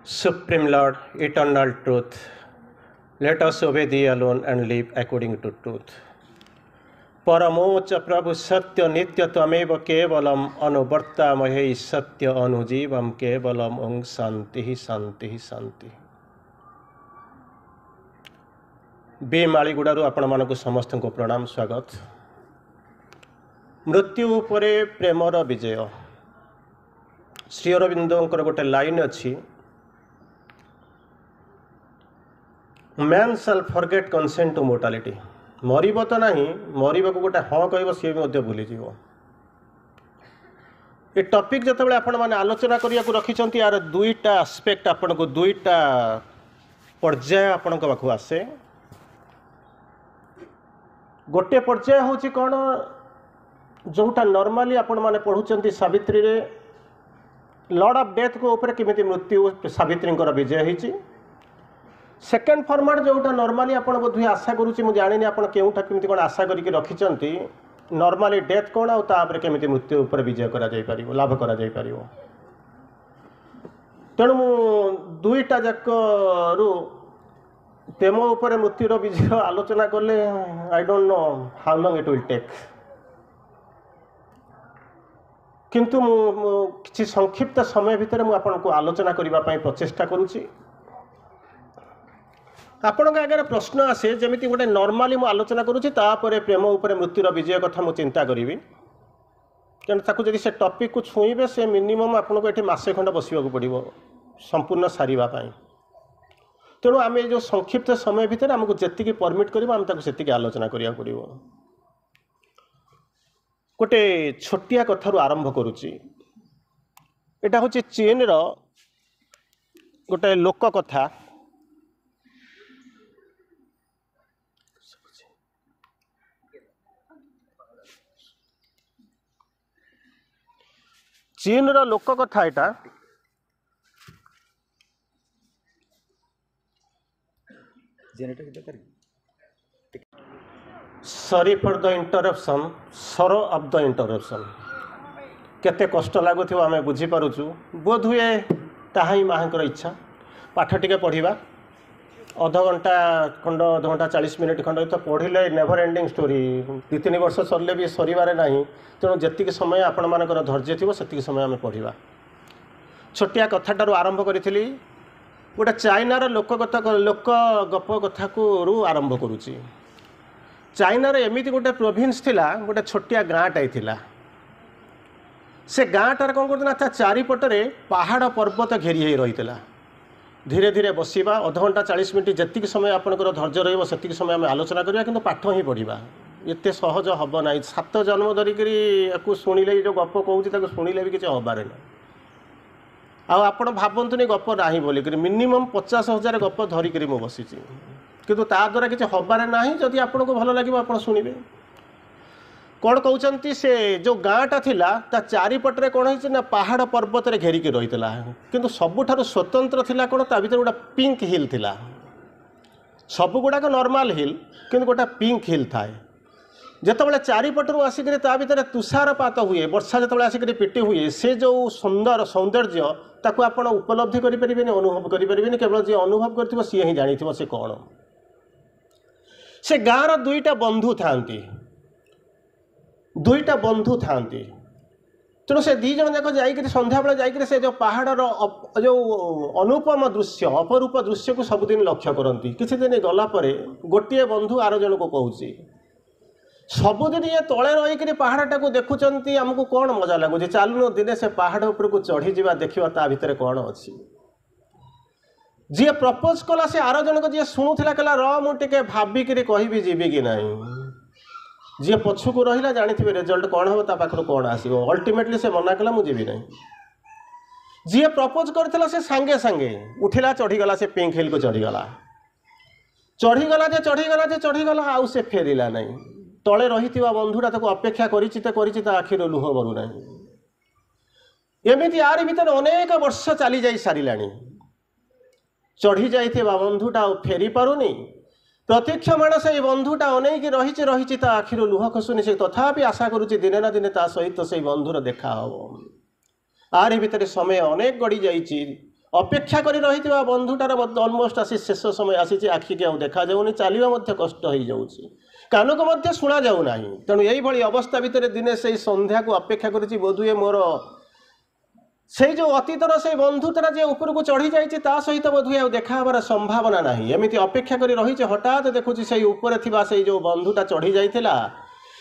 Supreme Lord, eternal truth, let us obey Thee alone and live according to truth. परमोच्च प्रभु सत्य नित्य त्वमेव केवलम अनुवर्तामहे सत्य अनुजीवम केवलम ओं शांति शांति शांति। B मालीगुड़ारू आपण मानक समस्त को प्रणाम स्वागत। मृत्यु उपरे प्रेमर विजय श्री अरविंदों गोटे लाइन अच्छी, man shall forget consent to mortality. मरब तो ना मरवा को गोटे हाँ कह सी भी भूलीज। ये टॉपिक जो आपण मैंने आलोचना करने को रखिंट यार दुईटा आस्पेक्ट आपण को दुईटा पर्याय आपण पाखु आसे। गोटे पर्याय हूँ कौन जोटा नॉर्मली आपण मैंने पढ़ुंट सावित्री रे लॉर्ड ऑफ डेथ को ऊपर केमिति मृत्यु सावित्री विजय होती। सेकेंड फॉर्मेट जोटा नॉर्मली आपण बोध आशा करुँच मुझे जानी आप केउठा केमिति कौन आशा करके रखिंट नॉर्मली डेथ कौन आउे केमिति मृत्यु उपर विजय करा जाई परिबो लाभ करा जाई परिबो। तेणु मु दुईटा जाक रु प्रेम उपर मृत्युर विजय आलोचना कले I don't know how long it will take, किंतु किसी संक्षिप्त समय भितर मु आपन को आलोचना करबा पई प्रचेष्टा करूची। आपण आगे प्रश्न आसे जमीती गोटे नॉर्मली मु आलोचना करूची तापरे प्रेम उपर मृत्युर विजय कथा मु चिंता करी तेणु ताकू जदि से टॉपिक को छुईबे से मिनिमम आपन को एठी मासे खंड बसिबाकू पड़िबो संपूर्ण सारिबा पई। तेणु आम जो संक्षिप्त समय भितर आमको जेतिकी परमिट करिबो आम ताकू सेतिकी आलोचना करिया पड़िबो। गोटे छोटिया कथारू आरंभ करुची। एटा होची चीन रो गोटे लोक कथा। चीन रो लोक कथा एटा सॉरी फॉर द इंटरप्शन, सरो ऑफ द इंटरप्शन। केते कष्ट लगुव आम बुझीपारुचु। बोध हुए ताहा ही माँ इच्छा पाठ टिके पढ़ा अध घंटा खंड अध घंटा 40 मिनिट खंड तो पढ़ले नेवर एंडिंग स्टोरी 2-3 वर्ष सरले भी सर ना। तेणु जी समय आपण मानकर धैर्य थी से समय आम पढ़ा। छोटिया कथाटार आरंभ करी गोटे चाइनार लोक गप कथा को आरंभ करुच्ची। चाइनार एमती गोटे प्रोविंस थिला, गोटे छोटिया गाँटाई थिला। से गाँटार कौन करता चारिपटे पहाड़ पर्वत घेरी रही। धीरे धीरे बसवा अध घंटा 40 मिनिट जी समय आपंकर धैर्य रही समय आम आलोचना करवा, कि पाठ ही पढ़ा एत सहज हम ना। 7 जन्म धरिकी शुणिले जो गप कहूँ शुणिले भी किसी हबार ना। आपण भावतुनि गप ना बोलिक मिनिमम 50,000 गप धरिक बसी किंतु ता द्वारा किसी हबार ना। जदि आपको भल लगे आप शुणे कौन कहते से जो गाँटा थिला ता चारिपटे कौन है ना पहाड़ पर्वत घेरिकी रही किंतु सबुठारु स्वतंत्र थिला कौन ता भीतर गोटे पिंक हिल थिला। सब गुड़ाक नॉर्मल हिल किंतु गोटे पिंक हिल थाए। जितेबाला चारिपटू आसिक भीतर तुषारपात हुए वर्षा जो आसिक पिटी हुए से जो सुंदर सौंदर्य ताकू आप उपलब्धि करें अनुभव करें। केवल जी अनुभव कर सी ही जानी से कौन। से गाँवर दुईटा बंधु था। तेणु से दी जन जाक जा संध्या बेले जाकर से जो पहाड़र जो अनुपम दृश्य अपरूप दृश्य को सबुदिन लक्ष्य करती। किसी दिन गलापर गोटे बंधु आर जन को कहूँ सबुदिन ये तले रही पहाड़टा को देखुं आमको कौन मजा लगुच। चलुन दिने से पहाड़ उपर को चढ़ी जा देखा ता भीतर कौन अच्छी। जी प्रपोज कला से आर जन को जी शुणुला कहला र मुझे भाविक कहि जीवी कि ना। जी पछुक रहा जानी रिजल्ट कौन हम पाखर कौन आसो अल्टीमेटली से मना कला मुझे ना। जी प्रपोज करथिला से सांगे सांगे उठिला चढ़ीगला से पिंक हिल को चढ़ीगला चढ़ीगला आउ से फेरिला नहीं। तले रही बंधुटा ताको अपेक्षा करी आखिर लुह मरुना। एमती यार भीतर अनेक वर्ष चली जा सारा चढ़ी जाइथिबा बंधुटा फेरी पारुनी। प्रतीक्षमाण से बंधुटा अनेक रही आखिर लुह खसुनी। से तथापि आशा करुच्ची दिने ना दिने सहित से बंधुर देखा हम। आरि भितर समय अनेक गड़ी जाइए अपेक्षा करी रहिथिबा बंधुटार अलमोस्ट आसी शेष समय आसी आखि के देखा जाउनी चलिबा मध्य कष्ट हो जाउची कान को मध्य शुणा जाउ नाही तेणु एई भली अवस्था भितर दिने से संध्या को अपेक्षा करिछि बोधुए मोर से जो अतीतर से बंधुटा जे ऊपर को चढ़ी जाइए ता सहित बोधुए देखा हबार संभावना नहीं एमती अपेक्षा करी रही हठात देखुची से ऊपर थिबा से जो बंधुटा चढ़ी जाइथिला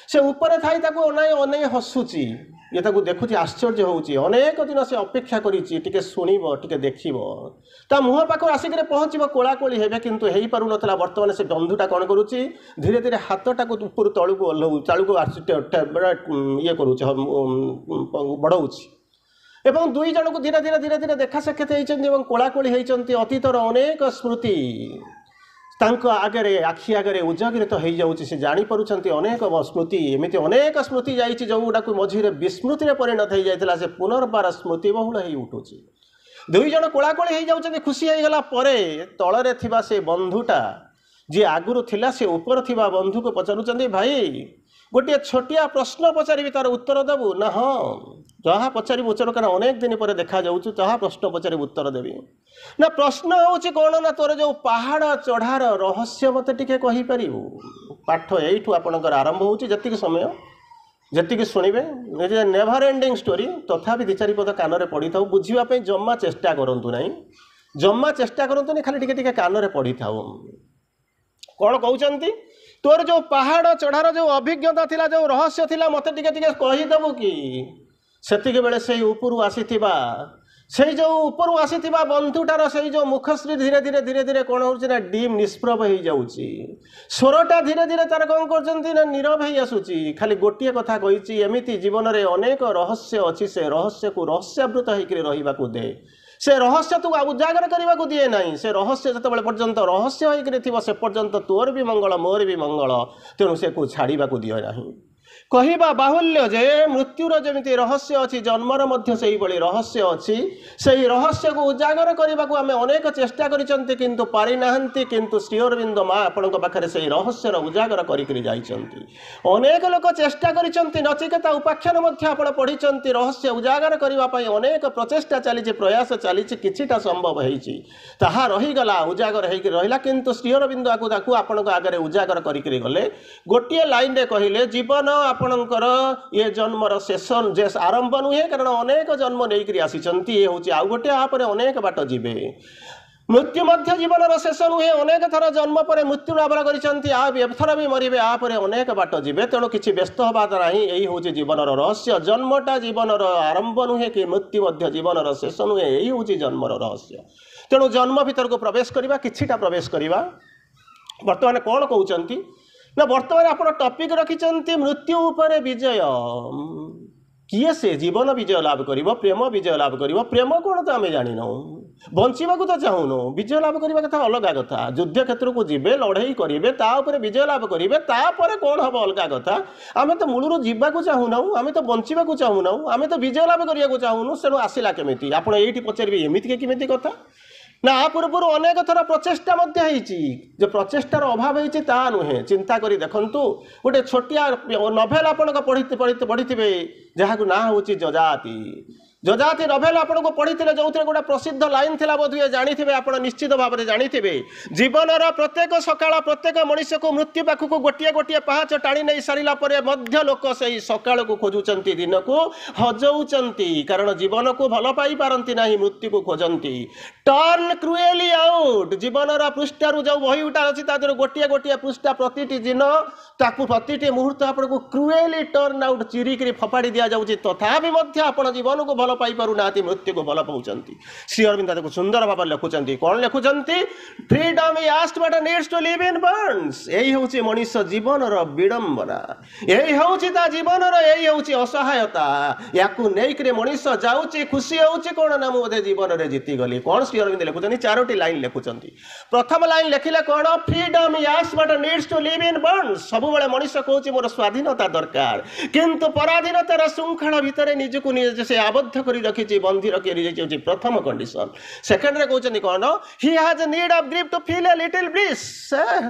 से ऊपर थाई ताको अनाई अनाई हसुची ये ताको देखुची आश्चर्य होउची अनेक दिन से अपेक्षा करिची टिके सुनिबो टिके देखिबो ता मुह पाखर आसिक पहुँचब कोलाकोली हेबे किंतु हेई पारु नथला वर्तमान से बंधुटा कौन करुची धीरे धीरे हाथटाको ऊपर तळु को ओल्हौ चालू को ये करुची बढ़ाउची एवं दुई जन को धीरे धीरे धीरे धीरे देखा साक्षात होती कोलाकोली होती अतीतर अनेक स्मृति तांको आगे आखि आगे उजागरित हो जाऊँगी से जापरुंट अनेक स्मृति एमती अनेक स्मृति जाइए जो गुड़ाक मझे विस्मृति परिणत हो जाता से पुनर्बार स्मृति बहुल हो उठुची दुई जन कोलाकोली हो जाती खुशी होगला तलरे थिबा से बंधुटा जी आगुरु थिला से ऊपर थिबा बंधु को पचारुचंदी भाई गोटे छोटिया प्रश्न पचारि तार उत्तर देबू ना हाँ जहाँ पचारि उच्चार कारण अनेक दिन पर देखा जाऊँ जहाँ प्रश्न पचारि उत्तर देवी ना प्रश्न हूँ कौन ना तोर जो पहाड़ चढ़ार रहस्य मत टिके कहीपर पाठ यू आपंकर आरंभ होती समय जी शुणे नेभर एंडिंग स्टोरी तथापि 2-4 पद कान में पढ़ी था बुझापी जमा चेष्टा करूँ ना जमा चेष्टा करूँ खाली टिके कान में पढ़ी था कौन कहते तोर जो पहाड़ चढ़ार जो अभिज्ञता थिला जो रहस्य थिला मत टिके टिके कहीदेबू कि सेतिके बेले से ऊपर आसीथिबा से जो ऊपर आसीथिबा बंधुटार से जो मुखश्री धीरे धीरे धीरे धीरे कौन होउछि ना डीम निष्प्रभ हो जाउछि स्वरटा धीरे धीरे तार कौन करछन्ती ना नीरव हो आसुछि खाली गोटिए कथा कहिछि एमिति जीवन रे अनेक रहस्य अछि से रहस्य को रहस्यावृत होइकरी रहिबाकू दे से रहस्य तू उजागर करने को दिए ना से रहस्य जो पर्यंत रहस्य होकर से पर्यंत तोर भी मंगल मोर भी मंगल तेणु से को छाड़ा को दिए ना कहवा बाहुल्य जे मृत्युर जमी रहस्य अच्छी जन्मर मध्य से रहस्य अच्छी से रहस्य को उजागर करने को आम अनेक चेष्टा करिसेंती किंतु पारि नाहंती किंतु श्री अरविंद माँ आपण पाखे से रहस्यर उजागर अनेक लोक चेष्टा करिसेंती नचिकेता उपाख्यान मध्य आपण पढ़ी रहस्य उजागर करने अनेक प्रचेष्टा चली प्रयास चली किछिटा संभव होती ताहा रहीगला उजागर होकर रहा किंतु श्री अरविंद आपण आगे उजागर करके गले गोटे लाइन रे कहले जीवन आपणकर ये जन्मर सेशन जे आरंभ नुहे कारण अनेक जन्म नहीं आसीचंती ये हूँ आउ गोटे आप अनेक बाट जीवे मृत्यु मध्य जीवन शेष नुहे अनेक थर जन्म पर मृत्यु लाभ कर भी मरबे आप अनेक बाट जीवे तेणु किसी व्यस्त हवा ना यही हूँ जीवन रहस्य जन्मटा जीवन आरंभ नुहे कि मृत्यु मध्य जीवन शेष नुहे यही हूँ जन्मर रहस्य तेणु जन्म भीतर को प्रवेश करवा किछिटा प्रवेश करवा बर्तमान कौन कहते ना बर्तमान आप टॉपिक रखिंट मृत्यु उपर विजय किए से जीवन विजय लाभ कर प्रेम विजय लाभ कर प्रेम कौन तो आम जान बंचा तो चाहूनु विजय लाभ करने कथा अलग कथा युद्ध क्षेत्र को जीवे लड़ाई करेंगे तापर विजय लाभ करेंगे तापर कौन हम अलग कथा आम तो मूलर जावाक चाहूना आम तो बंचा चाहूना आम तो विजय लाभ करने चाहूनु से आसला केमी आप ये पचारे एमती केमी कथा ना पूर्व अनेक थर प्रचेषा जो प्रचेषार अभाव होती नुहे चिंता करी देखंतु गोटे छोटिया नभेल आपण पढ़ी जहाँ ना हूँ जजाति जजाति नभेल आपन को पढ़ी जो गोटे प्रसिद्ध लाइन थी बोधे जानी आप निश्चित भाव में जानी जीवन प्रत्येक सकाल प्रत्येक मनुष्य को मृत्यु पाखक गोटे गोटे पहाच टाणी नहीं सारा लोक से सकाल को खोजुंट दिन को हजौंट कारण जीवन को भल पाई पारती ना मृत्यु को खोजती टर्न क्रुएली आउट जीवन पृष्ठार जो बही उठा अच्छी तर गोटे गोटे पृष्ठा प्रति दिन ताकू प्रति मुहूर्त आपको क्रुएली टर्न आउट चिरिकी फपाड़ी दि जाऊँगी तथापि आप जीवन को भल पाई पारु ना मृत्यु को भल पाँच श्री अरविंद सुंदर भाव लिखुंट कौन लिखुंट freedom asked but needs to live in burns यही हूँ मनुष्य जीवन विडंबना यही हूँ जीवन यही हूँ असहायता या नहीं मनुष्य जाऊँगी खुशी होची कौन ना मुझे जीवन में जीतीगली कौन श्री अरविंद लिखुंट 4टी लाइन लिखुंट प्रथम लाइन लिखिले कौन freedom asked but needs to live in burns सब मनुष्य कहूँ मोर स्वाधीनता दरकार किंतु पराधीनतार श्रृंखला भितर निजक निजे से आबद्ध କରି ରଖିଛି ବନ୍ଧି ରଖି ପ୍ରଥମ କଣ୍ଡିସନ। ସେକେଣ୍ଡରେ କହୁଛନ୍ତି କ'ଣ he has need of grief to feel a little bliss.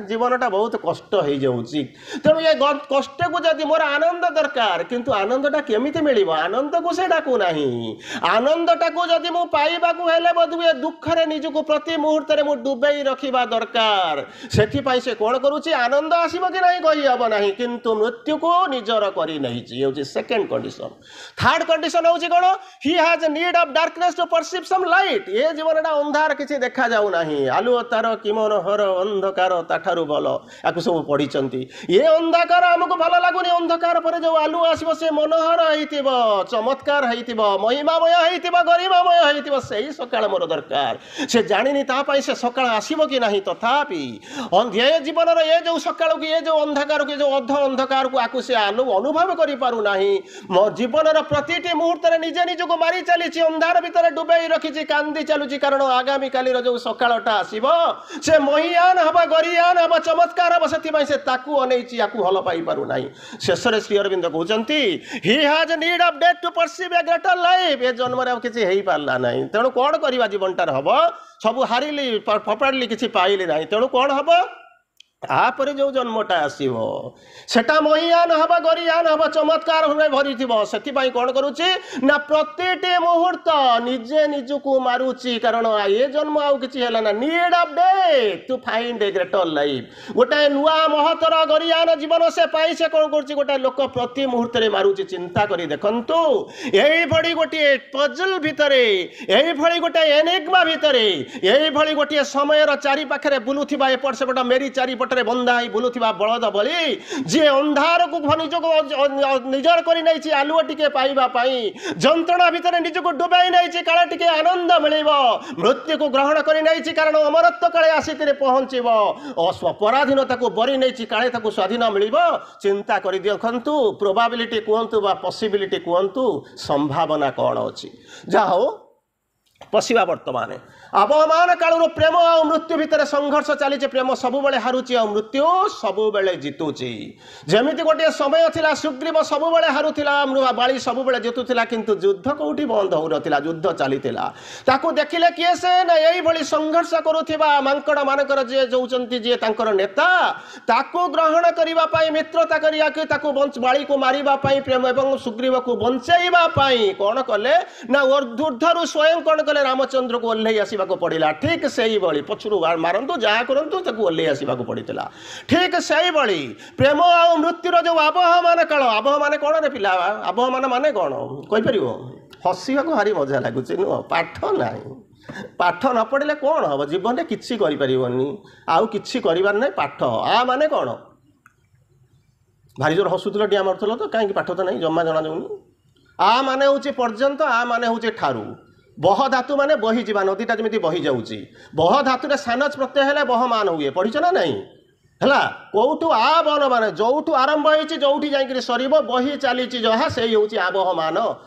ଜୀବନଟା ବହୁତ କଷ୍ଟ ହେଇଯାଉଛି, ତେଣୁ ଏ କଷ୍ଟକୁ ଯଦି ମୋର ଆନନ୍ଦ ଦରକାର, କିନ୍ତୁ ଆନନ୍ଦଟା କେମିତି ମିଳିବ? ଆନନ୍ଦକୁ ସେ ଡାକୁନାହିଁ। ଆନନ୍ଦଟାକୁ ଯଦି ମୁଁ ପାଇବାକୁ ହେଲେ ବୋଧହୁଏ ଦୁଃଖରେ ନିଜକୁ ପ୍ରତି ମୁହୂର୍ତ୍ତରେ ମୁଁ ଡୁବେଇ ରଖିବା ଦରକାର। ସେଥିପାଇଁ ସେ କ'ଣ କରୁଛି? ଆନନ୍ଦ ଆସିବ କି ନାହିଁ କହିହେବ ନାହିଁ, କିନ୍ତୁ ମୃତ୍ୟୁକୁ ନିଜର କରି ନେଇଛି। ହେଉଛି ସେକେଣ୍ଡ କଣ୍ଡିସନ। ଥାର୍ଡ କଣ୍ଡିସନ ହେଉଛି କ'ଣ? He has need of darkness to perceive some light. ଏ ଜୀବନଟା ଅନ୍ଧାର କିଛି ଦେଖାଯାଉ ନାହିଁ। ଆଲୁଅ ତାର କି ମନୋହର, ଅନ୍ଧକାର ତାଠାରୁ ଭଲ। ୟାକୁ ସବୁ ପଢ଼ିଛନ୍ତି। ଏ ଅନ୍ଧକାର ଆମକୁ ଭଲ ଲାଗୁନି। ଅନ୍ଧକାର ପରେ ଯେଉଁ ଆଲୁଅ ଆସିବ ସେ ମନୋହର ହେଇଥିବ, ଚମତ୍କାର ହେଇଥିବ, ମହିମାମୟ ହେଇଥିବ, ଗରିମାମୟ ହେଇଥିବ। ସେଇ ସକାଳ ମୋର ଦରକାର। ସେ ଜାଣିନି ତା ପାଇଁ ସେ ସକାଳ ଆସିବ କି ନାହିଁ। ତଥାପି ଏ ଜୀବନର ଏ ଯେଉଁ ସକାଳକୁ, ଏ ଯେଉଁ ଅନ୍ଧକାରକୁ, ଏ ଯେଉଁ ଅନ୍ଧକାରକୁ ଆକୁ ସେ ଅନୁଭବ କରିପାରୁନାହିଁ। ମୋ ଜୀବନର ପ୍ରତିଟି ମୁହୂର୍ତ୍ତରେ ନିଜେ ନିଜକୁ ମାରି ଚାଲିଛି, ଅନ୍ଧାର ଭିତରେ ଡୁବେଇ ରଖିଛି, କାନ୍ଦି ଚାଲୁଛି। କାରଣ ଆଗାମୀକାଲିର ଯେଉଁ ସକାଳଟା ଆସିବ ସେ ମହିୟାନ ହେବ, ଗରିୟାନ ହେବ, ଚମତ୍କାର ହେବ। ସେଥିପାଇଁ ସେ ତାକୁ ଅନେଇଛି, ୟାକୁ ଭଲ ପାଇପାରୁନାହିଁ। ଶେଷରେ ଶ୍ରୀ ଅରବିନ୍ଦ କହୁଛନ୍ତି he has need of death to perceive a greater life. ଏ ଜନ୍ମରେ ଆଉ କିଛି ହେଇପାରିଲା ନାହିଁ, ତେଣୁ କ'ଣ କରିବା? ଜୀବନଟାରେ ହେବ ସବୁ ହାରିଲି, ଫୋପାଡ଼ିଲି, କିଛି ପାଇଲି ନାହିଁ। ତେଣୁ କ'ଣ ହେବ? ତାପରେ ଯେଉଁ ଜନ୍ମଟା ଆସିବ ସେଟା ମହିୟାନ ହେବ, ଗରିୟାନ ହେବ, ଚମତ୍କାର ଭାବେ ଭରିଥିବ। ସେଥିପାଇଁ କ'ଣ କରୁଛି ନା ପ୍ରତିଟି ମୁହୂର୍ତ୍ତ ନିଜେ ନିଜକୁ ମାରୁଛି। କାରଣ ଏ ଜନ୍ମ ଆଉ କିଛି ହେଲା ନା। Need of death two find A greater life. ଗୋଟାଏ ନୂଆ ମହତର ଗରିୟାନ ଜୀବନ ସେ ପାଇ ସେ କ'ଣ କରୁଛି? ଗୋଟାଏ ଲୋକ ପ୍ରତି ମୁହୂର୍ତ୍ତରେ ମାରୁଛି। ଚିନ୍ତା କରି ଦେଖନ୍ତୁ, ଏଇଭଳି ଗୋଟିଏ ପଜଲ୍ ଭିତରେ, ଏଇଭଳି ଗୋଟାଏ ଏନିଗ୍ମା ଭିତରେ, ଏଇଭଳି ଗୋଟିଏ ସମୟର ଚାରିପାଖରେ ବୁଲୁଥିବା, ଏପଟ ସେପଟ ମେରି ଚାରିପଟ ବନ୍ଧା ହେଇ ବୁଲୁଥିବା ବଳଦ ଭଳି ଯିଏ ଅନ୍ଧାରକୁ ନିଜକୁ ନିଜର କରି ନେଇଛି ଆଲୁଅ ଟିକେ ପାଇବା ପାଇଁ, ଯନ୍ତ୍ରଣା ଭିତରେ ନିଜକୁ ଡୁବାଇ ନେଇଛି କାଳେ ଟିକେ ଆନନ୍ଦ ମିଳିବ, ମୃତ୍ୟୁକୁ ଗ୍ରହଣ କରି ନେଇଛି କାରଣ ଅମରତ୍ୱ କାଳେ ଆସିକରି ପହଞ୍ଚିବ, ପରାଧୀନତାକୁ ବରି ନେଇଛି କାଳେ ତାକୁ ସ୍ୱାଧୀନ ମିଳିବ। ଚିନ୍ତା କରି ଦେଖନ୍ତୁ, ପ୍ରୋବାବିଲିଟି କୁହନ୍ତୁ ବା ପସିବିଲିଟି କୁହନ୍ତୁ, ସମ୍ଭାବନା କ'ଣ ଅଛି? ଯାହା ହଉ ପଶିବା ବର୍ତ୍ତମାନ ଆବହମାନ କାଳରୁ ପ୍ରେମ ଆଉ ମୃତ୍ୟୁ ଭିତରେ ସଂଘର୍ଷ ଚାଲିଛି। ପ୍ରେମ ସବୁବେଳେ ହାରୁଛି ଆଉ ମୃତ୍ୟୁ ସବୁବେଳେ ଜିତୁଛି। ଯେମିତି ଗୋଟିଏ ସମୟ ଥିଲା ସୁଗ୍ରୀବ ସବୁବେଳେ ହାରୁଥିଲା, ବାଳି ସବୁବେଳେ ଜିତୁଥିଲା, କିନ୍ତୁ ଯୁଦ୍ଧ କୋଉଠି ବନ୍ଦ ହଉନଥିଲା, ଯୁଦ୍ଧ ଚାଲିଥିଲା। ତାକୁ ଦେଖିଲେ କିଏ ସେ? ନା ଏଇଭଳି ସଂଘର୍ଷ କରୁଥିବା ମାଙ୍କଡ଼ ମାନଙ୍କର ଯିଏ ଯୋଉଛନ୍ତି, ଯିଏ ତାଙ୍କର ନେତା, ତାକୁ ଗ୍ରହଣ କରିବା ପାଇଁ, ମିତ୍ରତା କରିବାକୁ, ତାକୁ ବାଳିକୁ ମାରିବା ପାଇଁ, ପ୍ରେମ ଏବଂ ସୁଗ୍ରୀବକୁ ବଞ୍ଚେଇବା ପାଇଁ କ'ଣ କଲେ ନା ଊର୍ଦ୍ଧ୍ୱରୁ ସ୍ୱୟଂ କ'ଣ କଲେ? ରାମଚନ୍ଦ୍ରକୁ ଓହ୍ଲେଇ ଆସିବାକୁ ପଡ଼ିଲା। ଠିକ୍ ସେଇଭଳି ପଛରୁ ମାରନ୍ତୁ ଯାହା କରନ୍ତୁ ତାକୁ ଓହ୍ଲେଇ ଆସିବାକୁ ପଡ଼ିଥିଲା। ଠିକ୍ ସେଇଭଳି ପ୍ରେମ ଆଉ ମୃତ୍ୟୁର ଯେଉଁ ଆବହମାନ କାଳ, ଆବହମାନ କ'ଣ ରେ ପିଲା? ଆବହମାନ ମାନେ କ'ଣ କହିପାରିବ? ହସିବାକୁ ଭାରି ମଜା ଲାଗୁଛି ନୁହଁ? ପାଠ ନାହିଁ, ପାଠ ନ ପଢ଼ିଲେ କ'ଣ ହେବ? ଜୀବନରେ କିଛି କରିପାରିବନି, ଆଉ କିଛି କରିବାର ନାହିଁ। ପାଠ ମାନେ କ'ଣ? ଭାରି ଜୋର ହସୁଥିଲ, ଡିଆ ମାରୁଥିଲ ତ, କାହିଁକି? ପାଠ ତ ନାହିଁ, ଜମା ଜଣାଯାଉନି। ମାନେ ହେଉଛି ପର୍ଯ୍ୟନ୍ତ, ମାନେ ହେଉଛି ଠାରୁ। ବହ ଧାତୁ ମାନେ ବହିଯିବା, ନଦୀଟା ଯେମିତି ବହି ଯାଉଛି। ବହ ଧାତୁରେ ସାନଚ ପ୍ରତ୍ୟୟ ହେଲେ ବହମାନ ହୁଏ, ପଢ଼ିଛ ନା ନାହିଁ? ହେଲା, କୋଉଠୁ ବନ ମାନେ ଯୋଉଠୁ ଆରମ୍ଭ ହେଇଛି ଯୋଉଠି ଯାଇକରି ସରିବ, ବହି ଚାଲିଛି ଯାହା, ସେଇ ହେଉଛି ଆବହମାନ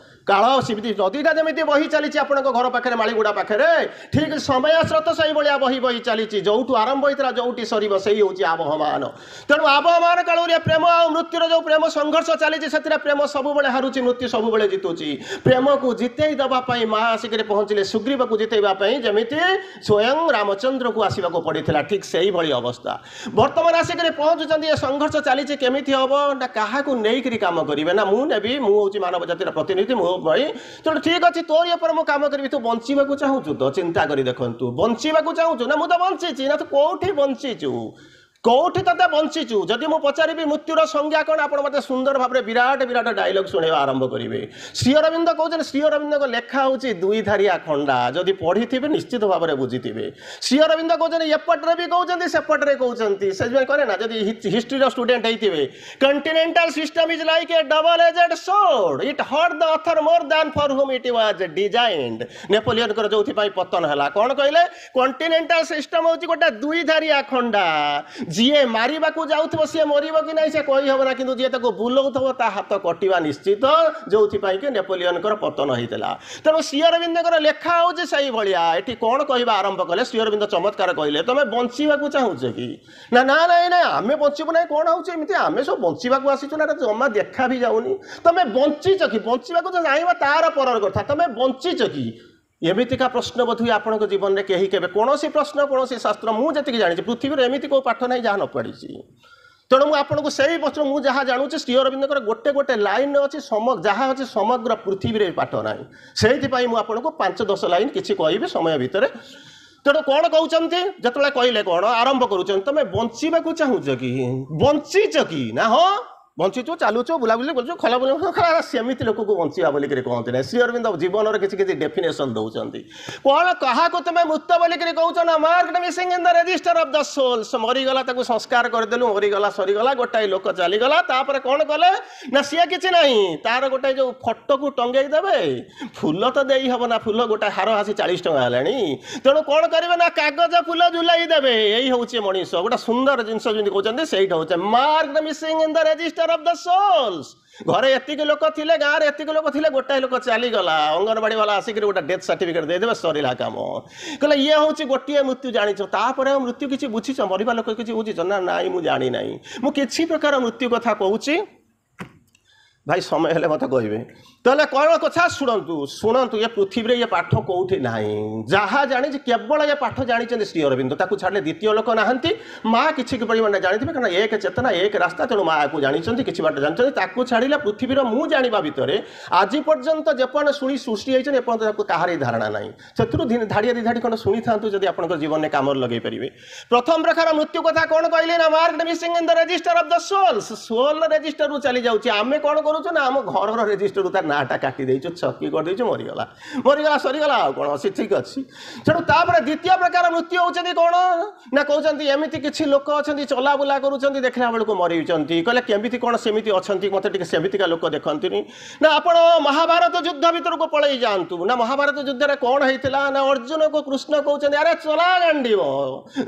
କାଳ। ସେମିତି ନଦୀଟା ଯେମିତି ବହି ଚାଲିଛି ଆପଣଙ୍କ ଘର ପାଖରେ, ମାଳିଗୁଡ଼ା ପାଖରେ, ଠିକ୍ ସମୟ ସ୍ରୋତ ସେଇଭଳିଆ ବହି ବହି ଚାଲିଛି। ଯୋଉଠୁ ଆରମ୍ଭ ହେଇଥିଲା ଯୋଉଠି ସରିବ ସେଇ ହେଉଛି ଆବହମାନ। ତେଣୁ ଆବହମାନ କାଳରେ ପ୍ରେମ ଆଉ ମୃତ୍ୟୁର ଯେଉଁ ପ୍ରେମ ସଂଘର୍ଷ ଚାଲିଛି, ସେଥିରେ ପ୍ରେମ ସବୁବେଳେ ହାରୁଛି, ମୃତ୍ୟୁ ସବୁବେଳେ ଜିତୁଛି। ପ୍ରେମକୁ ଜିତେଇ ଦେବା ପାଇଁ ମା ଆସିକରି ପହଞ୍ଚିଲେ, ସୁଗ୍ରୀବକୁ ଜିତେଇବା ପାଇଁ ଯେମିତି ସ୍ୱୟଂ ରାମଚନ୍ଦ୍ରକୁ ଆସିବାକୁ ପଡ଼ିଥିଲା, ଠିକ୍ ସେଇଭଳି ଅବସ୍ଥା ବର୍ତ୍ତମାନ ଆସିକରି ପହଞ୍ଚୁଛନ୍ତି। ଏ ସଂଘର୍ଷ ଚାଲିଛି, କେମିତି ହେବ ନା କାହାକୁ ନେଇକରି କାମ କରିବେ? ନା ମୁଁ ନେବି, ମୁଁ ହେଉଛି ମାନବ ଜାତିର ପ୍ରତିନିଧି, ମୁଁ ଭାଇ, ତେଣୁ ଠିକ୍ ଅଛି ତୋରି ଉପରେ ମୁଁ କାମ କରିବି। ତୁ ବଞ୍ଚିବାକୁ ଚାହୁଁଛୁ ତ? ଚିନ୍ତା କରି ଦେଖନ୍ତୁ, ବଞ୍ଚିବାକୁ ଚାହୁଁଛୁ ନା? ମୁଁ ତ ବଞ୍ଚିଛି ନା? ତୁ କୋଉଠି ବଞ୍ଚିଛୁ? କୋଉଠି ତତେ ବଞ୍ଚିଛୁ? ଯଦି ମୁଁ ପଚାରିବି ମୃତ୍ୟୁର ସଂଜ୍ଞା କ'ଣ, ଆପଣ ମୋତେ ସୁନ୍ଦର ଭାବରେ ବିରାଟ ବିରାଟ ଡାଇଲଗ ଶୁଣେଇବା ଆରମ୍ଭ କରିବେ। ଶ୍ରୀ ଅରବିନ୍ଦ କହୁଛନ୍ତି, ଶ୍ରୀ ଅରବିନ୍ଦଙ୍କ ଲେଖା ହେଉଛି ଦୁଇ ଧାରିଆ ଖଣ୍ଡା, ଯଦି ପଢ଼ିଥିବେ ନିଶ୍ଚିତ ଭାବରେ ବୁଝିଥିବେ। ଶ୍ରୀ ଅରବିନ୍ଦ କହୁଛନ୍ତି, ଏପଟରେ ବି କହୁଛନ୍ତି, ସେପଟରେ କହୁଛନ୍ତି। ସେଥିପାଇଁ କରେ ନା, ଯଦି ହିଷ୍ଟ୍ରିର ଷ୍ଟୁଡେଣ୍ଟ ହେଇଥିବେ, continental system is like a double edged sword, it hurt the other more than for whom it was designed. ନେପୋଲିୟନଙ୍କର ଯୋଉଥିପାଇଁ ପତନ ହେଲା, କ'ଣ କହିଲେ? କଣ୍ଟିନେଣ୍ଟାଲ ସିଷ୍ଟମ ହେଉଛି ଗୋଟେ ଦୁଇ ଧାରିଆ ଖଣ୍ଡା, ଯିଏ ମାରିବାକୁ ଯାଉଥିବ ସିଏ ମରିବ କି ନାହିଁ ସେ କହିହେବ ନା, କିନ୍ତୁ ଯିଏ ତାକୁ ବୁଲାଉଥିବ ତା ହାତ କଟିବା ନିଶ୍ଚିତ, ଯେଉଁଥିପାଇଁ କି ନେପୋଲିଅନଙ୍କର ପତନ ହେଇଥିଲା। ତେଣୁ ଶ୍ରୀ ଅରବିନ୍ଦଙ୍କର ଲେଖା ହେଉଛି ସେଇଭଳିଆ। ଏଠି କ'ଣ କହିବା ଆରମ୍ଭ କଲେ, ଶ୍ରୀ ଅରବିନ୍ଦ ଚମତ୍କାର କହିଲେ, ତମେ ବଞ୍ଚିବାକୁ ଚାହୁଁଛ କି? ନା ନା ନାଇଁ ନାଇଁ ଆମେ ବଞ୍ଚିବୁ ନାହିଁ, କ'ଣ ହେଉଛି ଏମିତି, ଆମେ ସବୁ ବଞ୍ଚିବାକୁ ଆସିଛୁ ନା, ଜମା ଦେଖା ବି ଯାଉନି। ତମେ ବଞ୍ଚିଛ କି? ବଞ୍ଚିବାକୁ ତ ଚାହିଁବ ତାର ପରର କଥା, ତମେ ବଞ୍ଚିଛ କି? ଏମିତିକା ପ୍ରଶ୍ନ ବୋଧହୁଏ ଆପଣଙ୍କ ଜୀବନରେ କେହି କେବେ କୌଣସି ପ୍ରଶ୍ନ କୌଣସି ଶାସ୍ତ୍ର, ମୁଁ ଯେତିକି ଜାଣିଛି ପୃଥିବୀରେ ଏମିତି କେଉଁ ପାଠ ନାହିଁ ଯାହା ନ ପଢ଼ିଛି। ତେଣୁ ମୁଁ ଆପଣଙ୍କୁ ସେଇ ପ୍ରଶ୍ନ, ମୁଁ ଯାହା ଜାଣୁଛି ଶ୍ରୀ ଅରବିନ୍ଦଙ୍କର ଗୋଟେ ଗୋଟେ ଲାଇନ୍ ଅଛି, ଯାହା ଅଛି ସମଗ୍ର ପୃଥିବୀରେ ପାଠ ନାହିଁ। ସେଇଥିପାଇଁ ମୁଁ ଆପଣଙ୍କୁ 5-10 ଲାଇନ୍ କିଛି କହିବି ସମୟ ଭିତରେ। ତେଣୁ କ'ଣ କହୁଛନ୍ତି, ଯେତେବେଳେ କହିଲେ କ'ଣ ଆରମ୍ଭ କରୁଛନ୍ତି, ତମେ ବଞ୍ଚିବାକୁ ଚାହୁଁଛ କି? ବଞ୍ଚିଛ କି? ନା ହଁ ବଞ୍ଚିଛୁ, ଚାଲୁଛୁ, ବୁଲାବୁଲି କରୁଛୁ, ଖୋଲା ବୁଲା, ସେମିତି ଲୋକକୁ ବଞ୍ଚିବା ବୋଲିକିରି କହନ୍ତି ନାହିଁ। ଶ୍ରୀ ଅରବିନ୍ଦ ଜୀବନର କିଛି କିଛି ଡେଫିନେସନ୍ ଦେଉଛନ୍ତି। କ'ଣ କାହାକୁ ତମେ ମୃତ ବୋଲିକିରି କହୁଛ ନା, marked missing in the register of the souls. ମରିଗଲା, ତାକୁ ସଂସ୍କାର କରିଦେଲୁ, ମରିଗଲା, ସରିଗଲା, ଗୋଟାଏ ଲୋକ ଚାଲିଗଲା, ତାପରେ କ'ଣ କଲେ ନା ସିଏ କିଛି ନାହିଁ, ତାର ଗୋଟାଏ ଯେଉଁ ଫଟୋକୁ ଟଙ୍ଗେଇ ଦେବେ, ଫୁଲ ତ ଦେଇ ହେବ ନା, ଫୁଲ ଗୋଟାଏ ହାର ଆସି 40 ଟଙ୍କା ହେଲାଣି। ତେଣୁ କ'ଣ କରିବେ ନା କାଗଜ ଫୁଲ ଝୁଲାଇ ଦେବେ। ଏଇ ହେଉଛି ମଣିଷ, ଗୋଟେ ସୁନ୍ଦର ଜିନିଷ ଯେମିତି କହୁଛନ୍ତି, ସେଇଟା ହେଉଛି marked missing in the register of the souls। ଘରେ ଏତିକି ଲୋକ ଥିଲେ, ଗାଁରେ ଏତିକି ଲୋକ ଥିଲେ, ଗୋଟାଏ ଲୋକ ଚାଲିଗଲା, ଅଙ୍ଗନବାଡ଼ି ବାଲା ଆସିକି ଗୋଟେ ଡେଥ୍ ସାର୍ଟିଫିକେଟ୍ ଦେଇଦେବେ, ସରିଲା କାମ। କହିଲେ ଇଏ ହେଉଛି ଗୋଟିଏ ମୃତ୍ୟୁ, ଜାଣିଛ? ତାପରେ ଆଉ ମୃତ୍ୟୁ କିଛି ବୁଝିଛ? ମରିବା ଲୋକ କିଛି ବୁଝିଛ ନା? ନାଇଁ ମୁଁ ଜାଣିନାହିଁ। ମୁଁ କିଛି ପ୍ରକାର ମୃତ୍ୟୁ କଥା କହୁଛି, ଭାଇ ସମୟ ହେଲେ ମୋତେ କହିବେ। ତାହେଲେ କ'ଣ କଥା ଶୁଣନ୍ତୁ ଶୁଣନ୍ତୁ, ଏ ପୃଥିବୀରେ ଏ ପାଠ କେଉଁଠି ନାହିଁ। ଯାହା ଜାଣିଛି କେବଳ ଏ ପାଠ ଜାଣିଛନ୍ତି ଶ୍ରୀ ଅରବିନ୍ଦ, ତାକୁ ଛାଡ଼ିଲେ ଦ୍ୱିତୀୟ ଲୋକ ନାହାନ୍ତି। ମା କିଛି ପରିମାଣରେ ଜାଣିଥିବେ, କାରଣ ଏକ ଚେତନା ଏକ ରାସ୍ତା, ତେଣୁ ମାଆକୁ ଜାଣିଛନ୍ତି, କିଛି ବାଟ ଜାଣିଛନ୍ତି। ତାକୁ ଛାଡ଼ିଲେ ପୃଥିବୀର ମୁଁ ଜାଣିବା ଭିତରେ ଆଜି ପର୍ଯ୍ୟନ୍ତ ଯେପର୍ଯ୍ୟନ୍ତ ଶୁଣି ସୃଷ୍ଟି ହେଇଛନ୍ତି, ଏପର୍ଯ୍ୟନ୍ତ ତାକୁ କାହାରି ଧାରଣା ନାହିଁ। ସେଥିରୁ ଧାଡ଼ିଏ ଦୁଇ ଧାଡ଼ି ଖଣ୍ଡ ଶୁଣିଥାନ୍ତୁ, ଯଦି ଆପଣଙ୍କ ଜୀବନରେ କାମରେ ଲଗେଇ ପାରିବେ। ପ୍ରଥମ ପ୍ରକାର ମୃତ୍ୟୁ କଥା କ'ଣ କହିଲେ ନା, marked missing in the register of the souls. Soul ରେଜିଷ୍ଟରରୁ ଚାଲି ଯାଉଛି। ଆମେ କ'ଣ କରୁଛୁ ନା, ଆମ ଘରର ରେଜିଷ୍ଟରରୁ ତାର ନାଁଟା କାଟି ଦେଇଛୁ, ଛକି କରିଦେଇଛୁ, ମରିଗଲା, ମରିଗଲା, ସରିଗଲା, ଆଉ କ'ଣ ଅଛି, ଠିକ୍ ଅଛି। ତେଣୁ ତାପରେ ଦ୍ୱିତୀୟ ପ୍ରକାର ମୃତ୍ୟୁ ହେଉଛନ୍ତି କ'ଣ ନା, କହୁଛନ୍ତି ଏମିତି କିଛି ଲୋକ ଅଛନ୍ତି ଚଲାବୁଲା କରୁଛନ୍ତି, ଦେଖିଲା ବେଳକୁ ମରିଛନ୍ତି। କହିଲେ କେମିତି କ'ଣ ସେମିତି ଅଛନ୍ତି, ମୋତେ ଟିକେ ସେମିତିକା ଲୋକ ଦେଖନ୍ତୁନି। ନା ଆପଣ ମହାଭାରତ ଯୁଦ୍ଧ ଭିତରକୁ ପଳେଇ ଯାଆନ୍ତୁ। ନା ମହାଭାରତ ଯୁଦ୍ଧରେ କ'ଣ ହେଇଥିଲା ନା, ଅର୍ଜୁନକୁ କୃଷ୍ଣ କହୁଛନ୍ତି ଆରେ ଚଲା ଗାଣ୍ଡିବ,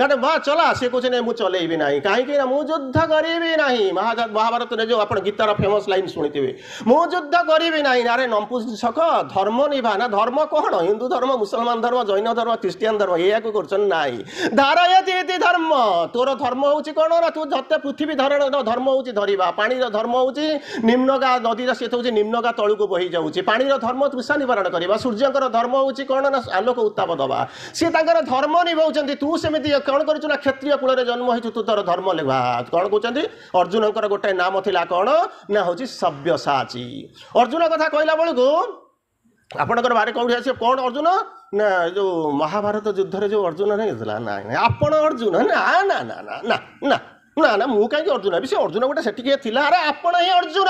ଆରେ ବା ଚଲା। ସେ କହୁଛନ୍ତି ମୁଁ ଚଲେଇବି ନାହିଁ, କାହିଁକି ନା ମୁଁ ଯୁଦ୍ଧ କରିବି ନାହିଁ। ମହାଭାରତରେ ଯେଉଁ ଆପଣ ଗୀତାର ଫେମସ୍ ଲାଇନ୍ ଶୁଣିଥିବେ, ମୁଁ ଯୁଦ୍ଧ କରିବି ନାହିଁ। ଆରେ ନପୁଂସକ, ଧର୍ମ ନିଭା। ନା ଧର୍ମ କ'ଣ? ହିନ୍ଦୁ ଧର୍ମ, ମୁସଲମାନ ଧର୍ମ, ଜୈନ ଧର୍ମ, ଖ୍ରୀଷ୍ଟିଆନ ଧର୍ମ, ଏହାକୁ କରୁଛନ୍ତି ନାହିଁ। ଧାରୟତି ଇତି ଧର୍ମ। ତୋର ଧର୍ମ ହେଉଛି କ'ଣ ନା, ତୁ ଧତେ ପୃଥିବୀ ଧରଣର ଧର୍ମ ହେଉଛି ଧରିବା, ପାଣିର ଧର୍ମ ହେଉଛି ନିମ୍ନଗା, ନଦୀର ସେ ହେଉଛି ନିମ୍ନଗା ତଳକୁ ବୋହି ଯାଉଛି, ପାଣିର ଧର୍ମ ତୃଷା ନିବାରଣ କରିବା। ସୂର୍ଯ୍ୟଙ୍କର ଧର୍ମ ହେଉଛି କ'ଣ ନା, ଆଲୋକ ଉତ୍ତାପ ଦେବା। ସିଏ ତାଙ୍କର ଧର୍ମ ନିଭାଉଛନ୍ତି। ତୁ ସେମିତି କ'ଣ କରୁଛୁ ନା, କ୍ଷତ୍ରିୟ କୂଳରେ ଜନ୍ମ ହେଇଛୁ, ତୁ ତୋର ଧର୍ମ ଲେଭା। କ'ଣ କହୁଛନ୍ତି? ଅର୍ଜୁନଙ୍କର ଗୋଟାଏ ନାମ ଥିଲା କ'ଣ ନା, ହେଉଛି ସବ୍ୟସାଚୀ। ଅର୍ଜୁନ କଥା କହିଲା ବେଳକୁ ଆପଣଙ୍କର ବାରେ କେଉଁଠି ଆସିବ କ'ଣ ଅର୍ଜୁନ ନା, ଯେଉଁ ମହାଭାରତ ଯୁଦ୍ଧରେ ଯେଉଁ ଅର୍ଜୁନ ନେଇଥିଲା, ନାଇଁ ନାଇଁ ଆପଣ ଅର୍ଜୁନ, ନା ନା ନା ନା ନା ନା ନା ନା ମୁଁ କାହିଁକି ଅର୍ଜୁନ ହେବି? ସେ ଅର୍ଜୁନ ଗୋଟେ ସେଠିକି ଥିଲା। ଆରେ ଆପଣ ହିଁ ଅର୍ଜୁନ।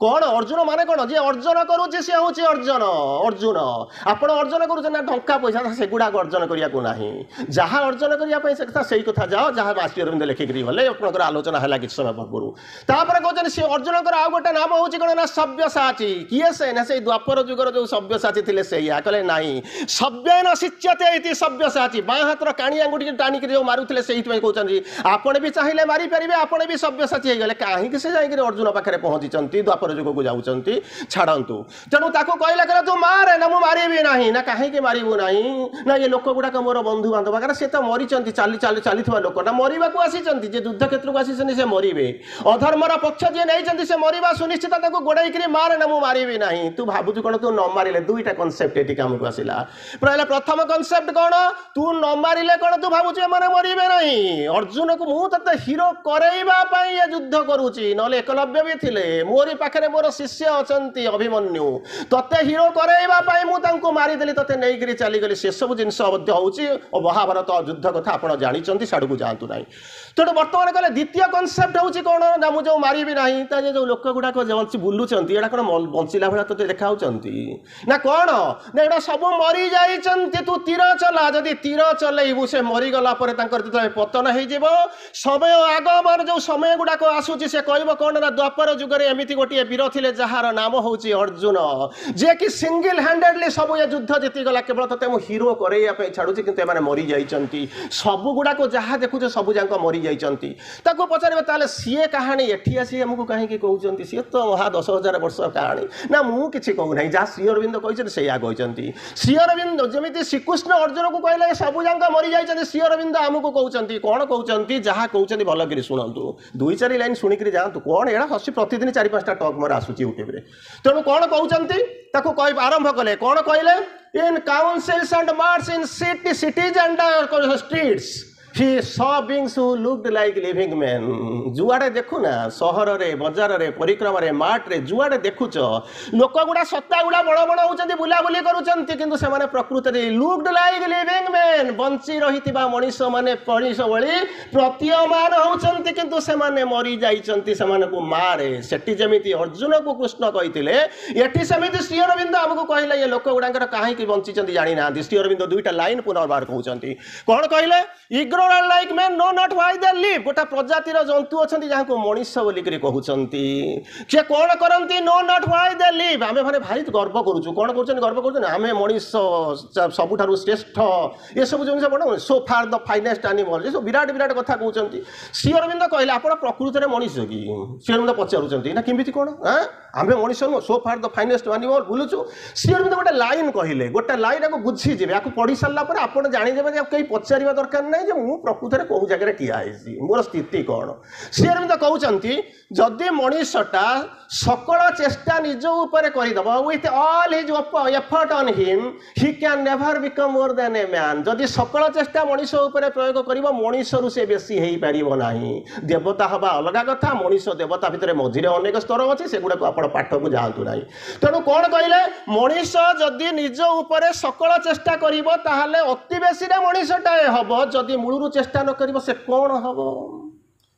କ'ଣ ଅର୍ଜୁନ ମାନେ କ'ଣ? ଯିଏ ଅର୍ଜନ କରୁଛି ସେ ହେଉଛି ଅର୍ଜୁନ। ଅର୍ଜୁନ ଆପଣ ଅର୍ଜନ କରୁଛନ୍ତି ନା, ଟଙ୍କା ପଇସା ସେଗୁଡ଼ାକ ଅର୍ଜନ କରିବାକୁ ନାହିଁ। ଯାହା ଅର୍ଜନ କରିବା ପାଇଁ ସେ କଥା, ସେଇ କଥା ଯାଅ, ଯାହା ଶ୍ରୀ ଅରବିନ୍ଦ ଲେଖିକିରି ଗଲେ, ଆପଣଙ୍କର ଆଲୋଚନା ହେଲା କିଛି ସମୟ ପୂର୍ବରୁ। ତାପରେ କହୁଛନ୍ତି ସେ ଅର୍ଜୁନଙ୍କର ଆଉ ଗୋଟେ ନାମ ହେଉଛି କ'ଣ ନା, ସବ୍ୟସାଚୀ। କିଏ ସେ ନା, ସେଇ ଦ୍ୱାପର ଯୁଗର ଯେଉଁ ସବ୍ୟସାଚୀ ଥିଲେ ସେଇଆ। କହିଲେ ନାହିଁ, ସବ୍ୟେନ ଶିଚ୍ୟତେ ଇତି ସବ୍ୟସାଚୀ। ବାଁ ହାତର କାଣି ଆଙ୍ଗୁଠିକି ଟାଣିକିରି ଯେଉଁ ମାରୁଥିଲେ, ସେଇଥିପାଇଁ କହୁଛନ୍ତି ଆପଣ ବି ଚାହିଁଲେ ମାରିପାରିବେ, ଆପଣ ବି ସବ୍ୟସାଚୀ ହେଇଗଲେ। କାହିଁକି ସେ ଯାଇକିରି ଅର୍ଜୁନ ପାଖରେ ପହଞ୍ଚିଛନ୍ତି, ଦ୍ୱାପର ଯୁଗକୁ ଯାଉଛନ୍ତି, ଛାଡ଼ନ୍ତୁ। ତେଣୁ ତାକୁ କହିଲେ କହିଲେ ତୁ ମାରେ। ନା ମୁଁ ମାରିବି ନାହିଁ। ନା କାହିଁକି ମାରିବୁ ନାହିଁ? ନା ଏ ଲୋକ ଗୁଡ଼ାକ ମୋର ବନ୍ଧୁବାନ୍ଧବ, କାରଣ ସେ ତ ମରିଛନ୍ତି, ଚାଲିଥିବା ଲୋକ ନା, ମରିବାକୁ ଆସିଛନ୍ତି। ଯେ ଯୁଦ୍ଧ କ୍ଷେତ୍ରକୁ ଆସିଛନ୍ତି ସେ ମରିବେ। ଅଧର୍ମର ପକ୍ଷ ଯିଏ ନେଇଛନ୍ତି ସେ ମରିବା ସୁନିଶ୍ଚିତ। ତାକୁ ଗୋଡ଼େଇକିରି ମାରେ। ନା ମୁଁ ମାରିବି ନାହିଁ। ତୁ ଭାବୁଛୁ କ'ଣ ତୁ ନ ମାରିଲେ? ଦୁଇଟା କନସେପ୍ଟ ଏଠି କାମକୁ ଆସିଲା। କହିଲେ ପ୍ରଥମ କନସେପ୍ଟ କ'ଣ, ତୁ ନ ମାରିଲେ କ'ଣ ତୁ ଭାବୁଛୁ ଏମାନେ ମରିବେ ନାହିଁ? ଅର୍ଜୁନକୁ ମୁଁ ତତେ ହିରୋ କରେଇବା ପାଇଁ ଏ ଯୁଦ୍ଧ କରୁଛି, ନହେଲେ ଏକଲବ୍ୟ ବି ଥିଲେ, ମୋରି ପାଖରେ ମୋର ଶିଷ୍ୟ ଅଛନ୍ତି ଅଭିମନ୍ୟୁ, ତତେ ହିରୋ କରେଇବା ପାଇଁ ମୁଁ ତାଙ୍କୁ ମାରିଦେଲି, ତତେ ନେଇକରି ଚାଲିଗଲି। ସେସବୁ ଜିନିଷ ମଧ୍ୟ ହେଉଛି ମହାଭାରତ ଯୁଦ୍ଧ କଥା ଆପଣ ଜାଣିଛନ୍ତି, ସାଡ଼କୁ ଯାଆନ୍ତୁ ନାହିଁ। ତେଣୁ ବର୍ତ୍ତମାନ କହିଲେ ଦ୍ୱିତୀୟ କନସେପ୍ଟ ହେଉଛି କ'ଣ ନା, ମୁଁ ଯେଉଁ ମାରିବି ନାହିଁ, ତା ଯେଉଁ ଲୋକ ଗୁଡ଼ାକ ବୁଲୁଛନ୍ତି, ଏଇଟା କ'ଣ ବଞ୍ଚିଲା ଭଳିଆ ତତେ ଦେଖାଉଛନ୍ତି ନା କ'ଣ? ନା ଏଇଟା ସବୁ ମରିଯାଇଛନ୍ତି। ତୁ ତୀର ଚଲା, ଯଦି ତୀର ଚଲେଇବୁ ସେ ମରିଗଲା ପରେ ତାଙ୍କର ଯେତେବେଳେ ପତନ ହେଇଯିବ, ସମୟ ଆଗମନ ଯେଉଁ ସମୟ ଗୁଡ଼ାକ ଆସୁଛି, ସେ କହିବ କ'ଣ ନା, ଦ୍ୱାପର ଯୁଗରେ ଏମିତି ଗୋଟିଏ गोटे वीर थिले जहार नाम होची अर्जुन जे कि सिंगल हैंडेडली सब ये युद्ध जीति गला केवल तते मु हीरो करैया पे छाडुची किंतु एमाने मरी जाइचंती सब गुडा को जहा देखुछ सब जांक मरी जाइचंती ताको पचारे ताले सीए कहानी एठी आसी हमकु काहे कि कहउचंती सीए तो महा 10,000 वर्ष कहानी ना मु किछि कहू नाही जा श्री अरविंद कहिछन सेया कहिचंती श्री अरविंद जेमिति श्रीकृष्ण अर्जुन को कहले सब जांक मरी जाइचंती श्री अरविंद हमकु कहउचंती कोन कहउचंती जहा कहउचंती भल करी सुनंतु 2-4 लाइन सुनी करी जांतु कोन एडा हसी प्रतिदिन 4-5टा टॉक मोर आसुची यूट्यूब रे तेणु कोन कहउचंती ताको कहि आरंभ कले कोन कहले in councils and march in cities and streets he saw beings who looked like living men जुआड़े देखु ना सहर रे बाजार रे परिक्रमा रे मार्ट रे जुआड़े देखुच लोक गुडा सत्ता गुडा बड़ बड़ होचंती बुला बुली करूचंती किंतु से माने प्रकृति रे लुक्ड लाइक लिविंग मैन बंची रहितिबा मनीष माने मनीष भली प्रतीयमान होचंती किंतु से माने मरी जाइचंती से माने को मारे सेठी जेमिति अर्जुन को कृष्ण कहितिले एठी समिति श्री अरविंद हमको कहले ये लोक गुडांकर काहे कि बंचीचंती जानि ना श्री अरविंद दुईटा लाइन पुनर्बार कहउचंती कोन कहले ignorant like men know not why they live गोटा प्रजातिर जंतु अछंती जहाँ को मनीष बोली करी कहउचंती से कोन करंती know not why they live आमे माने भारी गर्व करूछु कोन करूछन गर्व करूछन आमे मनीष सबुठारु श्रेष्ठ ये सब जिनिस बड सो फार द फाइनेस्ट एनिमल ये सब विराट विराट कथा कहउचंती श्री अरविंद कहले आपण प्रकृति रे मनीष की श्री अरविंद पचारुचंती ना किमिति कोन आमे मनीष नो so far the finest animal बुलुछु श्री अरविंद गोटे लाइन कहले गोटे लाइन को बुझी जेबे आकु पढी सारला पर आपण जानि जेबे जे कई पचारिबा दरकार नै जे मु प्रकृति रे कोउ जगह रे किया आइसी मोर स्थिति कोन श्री अरविंद कहउचंती जदि मनीषटा सकल चेष्टा निज ऊपर करदब with all his effort on him he can never become more than a man जदि सकल चेष्टा मनीष ऊपर प्रयोग करिवो मनीषरु से बेसी हेई परिबो नाही देवता हबा अलगा कथा मनीष देवता भितरे मझिरे अनेक स्तर अछि सेगुडा को आपण पाठ को जांतु नाही तेणु कोन कहले मनीष जदि निज ऊपर सकल चेष्टा करिवो ताहाले अति बेसी रे मनीषटा हबो जदि मूलरु चेष्टा न करिवो से कोन हबो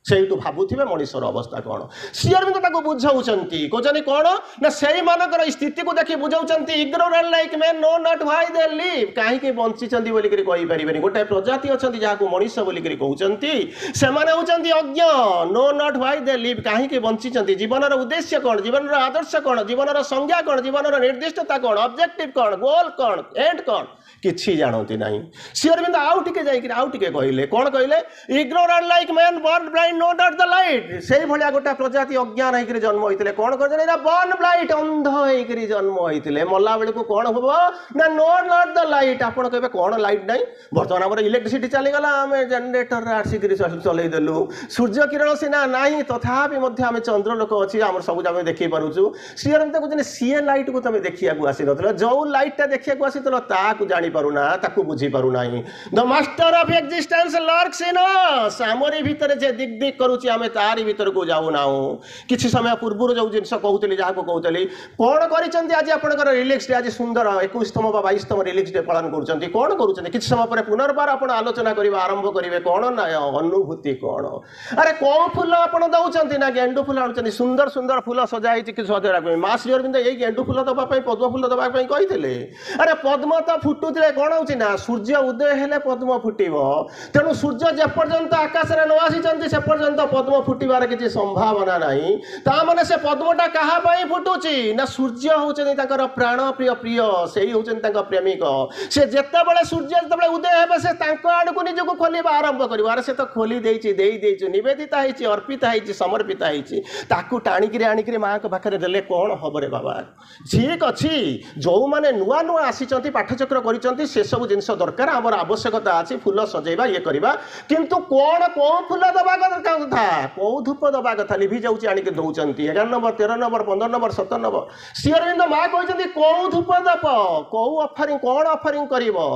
सेठू भावुवे मनीषर अवस्था कौन श्री अरविंद ताको बुझाउचंती कहते कौन ना से मानकर स्थिति को देखि बुझाउचंती ignorant like man know not why they live कहीं बंचीचंती बोली करी कहि परिबेनी गोटे प्रजाति अछंती जाहाको मनीष बोली करी कहउचंती से माने होचंती अज्ञ know not why they live कहीं बंचीचंती जीवनर उद्देश्य कौन जीवनर आदर्श कौन जीवनर संज्ञा कौन जीवनर निर्दिष्टता कौन ऑब्जेक्टिव कौन गोल कौन एंड कौन किछि जानती नाही श्री अरविंद आउ टिके जाइकि आउ टिके कहले कौन कहले ignorant like man born blind know not the light से भलिया गोटा प्रजाति अज्ञान होइकरी जन्म होइतिले कोन करजने ना बॉर्न ब्लाइट अंध होइकरी जन्म होइतिले मल्ला बेले को कोन होबो ना नो नॉट द लाइट आपण कहबे कोन लाइट नाही वर्तमान हमर इलेक्ट्रिसिटी चली गला हमें जनरेटर रे आसीकरी चलै देलु सूर्य किरण सिना नाही तथापि मध्य हमें चंद्र लोक अछि हमर सब जामे देखि पारुछु श्री अरविंद को जने सीए लाइट को तमे देखिया को आसी नथलो जो लाइट ता देखिया को आसी तलो ता को जानि पारुना ताकू बुझी पारुनाही the master of existence lurks in us हमरी भीतर जे दिग दिग करूची आमे तारी भीतर को जाऊ नाउ किछि समय पूर्व जो जिनस कहउतली जाहा को कहउतली कोन करिसंती आज आपनकर रिलैक्स डे आज सुंदर 21तम बा 22तम रिलैक्स डे पालन करूचंती कोन करूचंती किछि समय पर पुनर्बार आपण आलोचना करिबा आरंभ करिवे कोन ना अनुभूति कोन अरे कोन फूल आपण दउचंती ना गेंडू फूल आनुचंती सुंदर सुंदर फूल सजाइछि कि सजरा को मा श्री अरविंद एई गेंडू फूल दबा पई पद्म फूल दबा पई कहिथिले अरे पद्म त फुटुथिले कोन होउछि ना सूर्य उदय हेले पद्म फुटिबो तेनु सूर्य जे पर्यंत आकाश रे न आसीचंती से पर्यंत पद्म फुटिबार किछि संभावना नाही ता माने से पद्मटा कहा पई फुटुची ना सूर्य होउछनी ताकर प्राण प्रिय प्रिय सेही होउछनी ताकर प्रेमिक से जेते बेले सूर्य जेते बेले उदय हेबे से तांको आडको निजको खोलिबा आरंभ करिवो अरे से तो खोली देइछि देई देइछि निवेदिता heiछि अर्पिता heiछि समर्पिता heiछि ताकू टाणिकरी आणिकरी मां को पाखरे देले कोन हबरे बाबा ठीक अछि जो माने नुआ नुआ आसीचंती पाठचक्र करिचंती से सब जिंस दरकार हमर आवश्यकता अछि फूल सजेबा ये करबा किंतु कोन को फूल दबा कथा को धूप दबा कथा लिभि जाउची आनिके दउचंती 11 number 13 number 15 number 17 number Shri Aurobindo मां कहचंती को धूप दप को ऑफरिंग कोन ऑफरिंग करिवो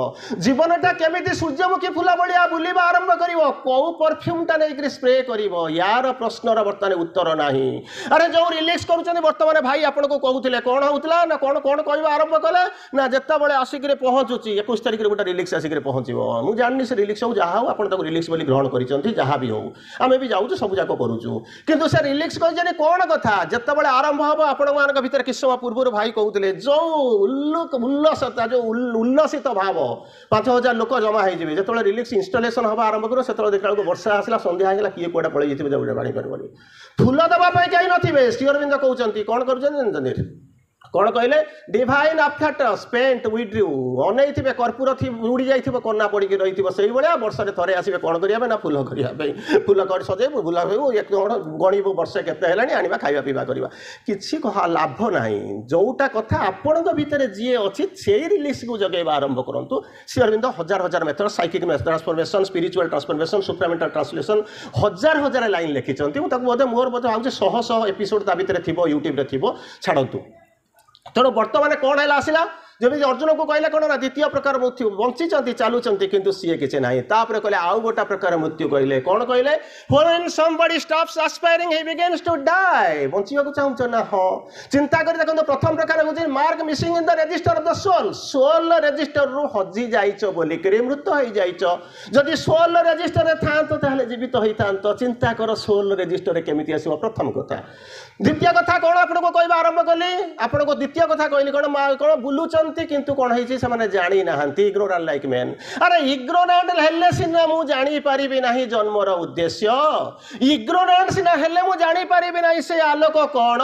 जीवनटा केमिति सूर्यमुखी फूला बलिया बुलिबा आरंभ करिवो को परफ्यूम टा नै स्प्रे करिवो यार प्रश्नर वर्तमान उत्तर नाही अरे जो रिलीज करूचंती वर्तमान भाई आपन को कहउथिले कोन होउतला ना कोन कोन कहबा आरंभ कले ना जत्ता बळे आसिकरे पहुंच पहुँचुची 21 तारिख गोटे रिलीक्स आसिक पहुँचो मुझे जानी से रिलीक्स हो जहाँ हो आप रिलीक्स बोली ग्रहण कर जहाँ भी हो आम भी जाऊँ सब जाक करूँ कितु से रिलीक्स कही कौन कथा जिते आरंभ हम आपण मान भर किस समय पूर्व भाई कहते जो उल्लसता जो उल्लसित भाव 5000 लोक जमा हो जो रिलीक्स इनस्टलेशन हम आरंभ कर से देखा वर्षा आसला संध्या होगा किए कौटा पलि जापार फूल दवाई कहीं नथिबे श्री अरविंद कहते कौन कर कौन कहले डिवाइन अफेक्ट स्पेंट विड्रू अनई थे कर्पूर उड़ी जाइए कना पड़ी रही से भाया वर्ष थे आसवे कौन करेंगे ना फूल करने फूल कर सजेबू फूल गणिबू वर्षे केते आने खाଇବା पीवा करवा किसी लाभ ना जोटा कथा आपण भितर जी अच्छी से रिलीज को जगेवा आरंभ करूँ श्री अरविंद हजार हजार method psychic transformation spiritual transformation supramental translation हजार हजार लाइन लिखिं बोधे मोर बोधे भाव शह शह एपिसोड ता भीतर थी यूट्यूब थी छाड़ू तेणु बर्तमान कौन है आसला जमी अर्जुन को कहले कौन ना द्वितीय प्रकार मृत्यु बंची चलुंट किंतु सी किसी ना कहले आउ गोटा प्रकार मृत्यु कहले कौन कहले when somebody stops aspiring he begins to die बंचिया को चाहूँ ना हाँ चिंता कर देखो प्रथम प्रकार हूँ mark missing in the register of the soul soul register रु हजि जाइच बोलिक मृत हो जाइच जदि सोल रजिस्टर था तो जीवित होता तो चिंता कर सोल रजिस्टर केमी आसो प्रथम कथा द्वितीय कथा कौन आपको कहवा आरंभ कली आपको द्वितीय कथा कहली कौन कौन बुलूं किंतु कौन है जानी ना इग्नोरांट लाइक मेन अरे इग्नोरांट हेले सिना मु जानी पारिबी नाही जन्मर उद्देश्य इग्नोरांट सिना हेले मु जानी पारिबी नाही से आलोक कौन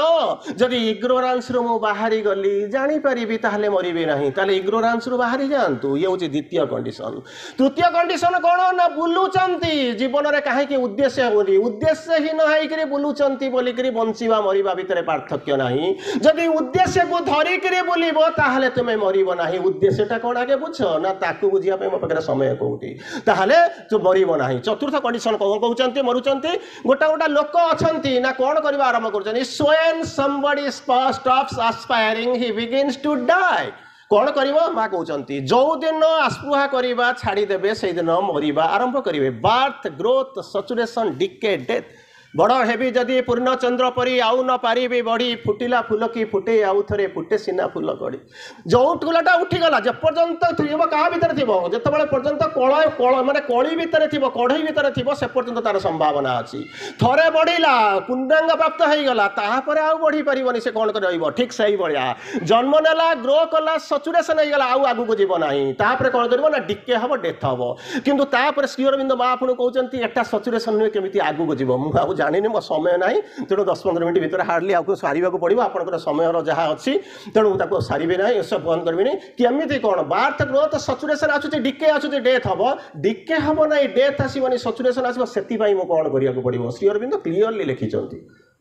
जदि इग्नोरांस रु मु बाहरी गली जानी पारिबी ताहले मरिबी नाही ताहले इग्नोरांस रु बाहरी जांतु ये होची द्वितीय कंडीशन तृतीय कंडीशन कौन ना बुलुचंती जीवन रे काहे कि उद्देश्य होली उद्देश्यहीन होइकरी बुलुचंती बोलिकरी बंचिबा मरिबा भितर पार्थक्य नाही जदि उद्देश्य को धरिकरी बुलिबो ताहले तुमे मरिबो नाही उद्देश्यटा कौन आगे बुझ ना ताकू बुझिया पे मो पाखरे समय कोउटी ताहले तो मरिबो नाही चतुर्थ कंडीशन कौन कहउचंती मरुचंती गोटा गोटा लोक अछंती ना कौन करबा आरंभ करचंती when somebody stops aspiring he begins to die कौन करिवो माँ कहउचंती जो दिन आस्पृहा करिबा छाड़ी देबे से दिन मरिबा आरंभ करिवे birth growth saturation decay death बड़ हेबी जदि पूर्णचंद्र परी आउ न पारिबी बढ़ी फुटिला फूल की फुटे आउ थे फुटे सीना फूल कड़ी जो फूलटा उठीगला जेपर्यंत थी क्या भितर थी जिते पर्यंत कल माने कली भितर थी कढ़ई भितर थी से पर्यंत तार संभावना अच्छी थरे बढ़ला पूर्णांग प्राप्त होगला तापर आउ बढ़ी पारनी से कौन कर ठीक से भाया जन्म नेला ग्रो कला सचुरेशन होगला आउ आगू जीव ना तापर कौन कर ना डिके हम डेथ हम किंतु श्री अरविंद माँ आपको कहते एटा सचुरेशन नुहे केमी आगू जीव मुझे जानी मो समय ना तेणु 10-15 मिनट भर हार्डली आपको सारे पड़ो आप समय जहाँ अच्छी तेणु सारे ना सब बंद करें केमी कौन बार्थ ग्रोथ सचुरेशन आसूँ डिके आसूँ डेथ हम डिके हम ना डेथ आसवनी सचुरेशन आसो से कौन करा पड़ो श्री अरविंद क्लीयरली लिखिं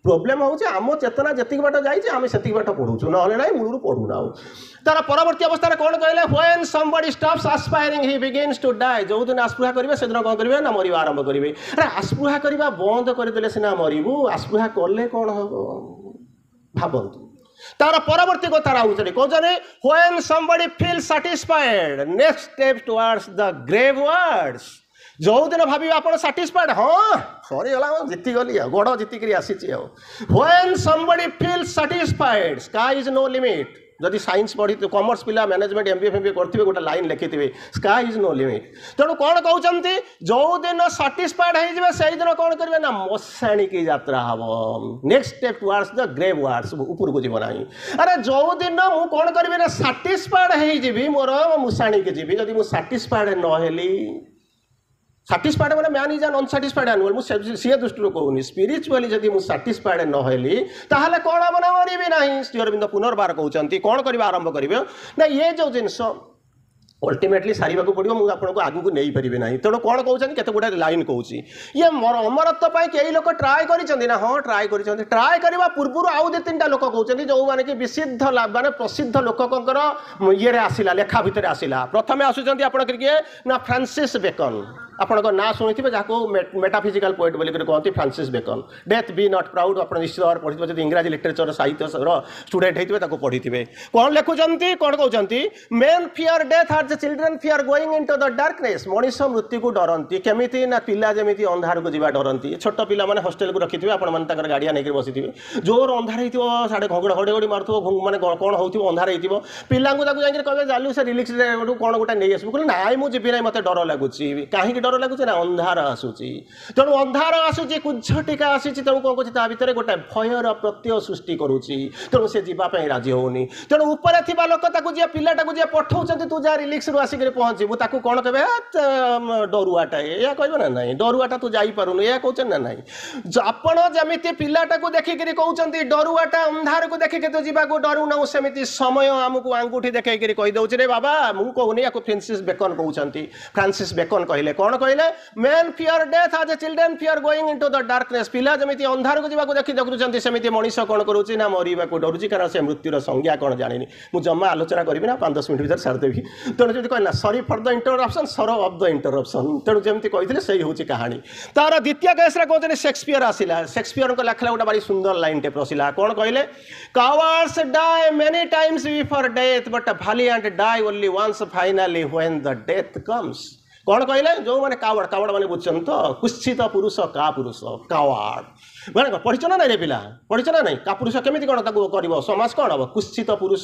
प्रोब्लेम हूँ आम चेतना जी बाट जाइए से बाट पढ़ुचु ना मूलू पढ़ुना तार परवर्ती अवस्था कौन कहले when somebody stops aspiring he begins to die जो दिन आस्पृहा करेंगे से दिन कौन करेंगे ना मरिबा आरंभ करेंगे अरे आस्पृहा करवा बंद करदे सीना मरबू आस्पृहा कले कौन हम भावतु तार परवर्ती कथा कहते when somebody feels satisfied next step towards the grave words जो दिन भावी आप साटिस्फाइड हाँ सरीगला जीतीगली गोड़ जीतिक आसी when somebody feels satisfied sky is no limit जदि साइंस पढ़ी कॉमर्स पिला मैनेजमेंट एमबीए फेमबीए करथिबे गोटे लाइन लिखिथिबे स्काई इज नो लिमिट तेणु कौन कहउचंती जो दिन साटिस्फाइड हो जिवे से दिन कौन करिवे ना मशाणी की यात्रा हम next step towards the grave wards ऊपर को जीव नाही अरे जो दिन मु कौन करिवे ना साटिस्फाइड हो जिवि मोर मुशाणी के जीवी जदि मु साटिस्फाइड न हेली साटिस्फाइड मैंने मैन इज एन अनसाटिस्फाइड एनुअल मुझे सी दृष्टि कहूनी स्पिरिचुअली जदि मुझे साटिस्फाइड नहली ताहले कौन हम ना मरबी ना श्री अरविंद पुनर्बार कहते कौन करवा आरंभ करेंगे ना ये जो जिनस अल्टीमेटली सारे पड़ो मुझे आपको आगू नहीं पारि ना तेणु कौन कहते केते गुड़ा लाइन कहूँ ये अमरत्व कई लोक ट्राए कर हाँ ट्राए कर ट्राए करने पूर्व आउ 2-3टा लोक कहते जो मैंने कि विसिद्ध माने प्रसिद्ध लोकंर ये आसला लेखा भितर आसला प्रथम आसुँच आप किए ना फ्रांसिस बेकन ଆପଣଙ୍କ ନାଁ ଶୁଣିଥିବେ ଯାହାକୁ ମେଟାଫିଜିକାଲ ପୋଏଟ୍ ବୋଲି କହନ୍ତି Francis bacon. Death be not proud ଆପଣ ନିଶ୍ଚିତ ଭାବରେ ପଢ଼ିଥିବେ ଯଦି ଇଂରାଜୀ ଲିଟରେଚର ସାହିତ୍ୟର ଷ୍ଟୁଡେଣ୍ଟ ହେଇଥିବେ ତାକୁ ପଢ଼ିଥିବେ। କ'ଣ ଲେଖୁଛନ୍ତି କ'ଣ କହୁଛନ୍ତି main fear death R the children fear going in to the darkness. ମଣିଷ ମୃତ୍ୟୁକୁ ଡରନ୍ତି କେମିତି ନା ପିଲା ଯେମିତି ଅନ୍ଧାରକୁ ଯିବା ଡରନ୍ତି। ଛୋଟ ପିଲାମାନେ ହଷ୍ଟେଲକୁ ରଖିଥିବେ ଆପଣମାନେ ତାଙ୍କର ଗାଡ଼ିଆ ନେଇକି ବସିଥିବେ ଜୋର ଅନ୍ଧାର ହେଇଥିବ ସାଡ଼େ ଘଡ଼ଘଡ଼ି ମାରୁଥିବ ମାନେ କ'ଣ ହେଉଥିବ ଅନ୍ଧାର ହେଇଥିବ ପିଲାଙ୍କୁ ତାକୁ ଯାଇକି କହିବେ ଚାଲୁ ସେ ରିଲିକ୍ସରେ କ'ଣ ଗୋଟେ ନେଇ ଆସିବୁ କହିଲେ ନାଇଁ ମୁଁ ଯିବି ନାହିଁ ମୋତେ ଡର ଲାଗୁଛି। କାହିଁକି ଡର ଲାଗୁଛି ନା ଅନ୍ଧାର ଆସୁଛି। ତେଣୁ ଅନ୍ଧାର ଆସୁଛି କୁଜ୍ଝଟିକା ଆସିଛି ତେଣୁ କ'ଣ କରୁଛି ତା ଭିତରେ ଗୋଟେ ଭୟର ପ୍ରତ୍ୟୟ ସୃଷ୍ଟି କରୁଛି ତେଣୁ ସେ ଯିବା ପାଇଁ ରାଜି ହେଉନି। ତେଣୁ ଉପରେ ଥିବା ଲୋକ ତାକୁ ଯିଏ ପିଲାଟାକୁ ଯିଏ ପଠାଉଛନ୍ତି ତୁ ଯାହା ରିଲିକ୍ସରୁ ଆସିକରି ପହଞ୍ଚିବୁ ତାକୁ କ'ଣ କହିବେ ଡରୁଆଟା ଏହା କହିବେ ନା ନାହିଁ ଡରୁଆଟା ତୁ ଯାଇପାରୁନୁ ଏହା କହୁଛନ୍ତି ନା ନାହିଁ। ଆପଣ ଯେମିତି ପିଲାଟାକୁ ଦେଖିକିରି କହୁଛନ୍ତି ଡରୁଆଟା ଅନ୍ଧାରକୁ ଦେଖିକି ତୁ ଯିବାକୁ ଡରୁନାହୁଁ ସେମିତି ସମୟ ଆମକୁ ଆଙ୍ଗୁଠି ଦେଖେଇକିରି କହିଦେଉଛି ରେ ବାବା ମୁଁ କହୁନି ୟାକୁ ଫ୍ରାନ୍ସିସ୍ ବେକନ୍ କହୁଛନ୍ତି। ଫ୍ରାନ୍ସିସ୍ ବେକନ୍ କହିଲେ କ'ଣ କହିଲେ main fear death as A children fear going in to the darkness. ପିଲା ଯେମିତି ଅନ୍ଧାରକୁ ଯିବାକୁ ଦେଖୁଛନ୍ତି ସେମିତି ମଣିଷ କ'ଣ କରୁଛି ନା ମରିବାକୁ ଡରୁଛି କାରଣ ସେ ମୃତ୍ୟୁର ସଂଜ୍ଞା କ'ଣ ଜାଣିନି। ମୁଁ ଜମା ଆଲୋଚନା କରିବି ନା 5-10 ମିନିଟ୍ ଭିତରେ ସାରିଦେବି। ତେଣୁ ଯଦି କହିଲା ସରି ଫର୍ ଦ ଇଣ୍ଟରରପ୍ସନ୍ ସର ଅଫ୍ ଦ ଇଣ୍ଟରରପ୍ସନ୍। ତେଣୁ ଯେମିତି କହିଥିଲେ ସେଇ ହେଉଛି କାହାଣୀ। ତାର ଦ୍ୱିତୀୟ କେସ୍ରେ କହୁଛନ୍ତି ସେକ୍ସପିୟର ଆସିଲା। ସେକ୍ସପିୟରଙ୍କ ଲେଖାରେ ଗୋଟେ ଭାରି ସୁନ୍ଦର ଲାଇନ୍ଟେ ପଶିଲା କ'ଣ କହିଲେ cowards die many times before death but valiant die only once finally when the death comes। କ'ଣ କହିଲେ ଯେଉଁମାନେ କାୱାର୍ଡ କାୱାର୍ଡ ମାନେ ବୁଝୁଛନ୍ତି ତ କୁତ୍ସିତ ପୁରୁଷ କା ପୁରୁଷ କାୱାର୍ଡ ମାନେ କ'ଣ ପଢ଼ିଛ ନା ନାଇଁ ରେ ପିଲା ପଢ଼ିଛ ନା ନାଇଁ କା ପୁରୁଷ କେମିତି କ'ଣ ତାକୁ କରିବ ସମାଜ କ'ଣ ହେବ କୁତ୍ସିତ ପୁରୁଷ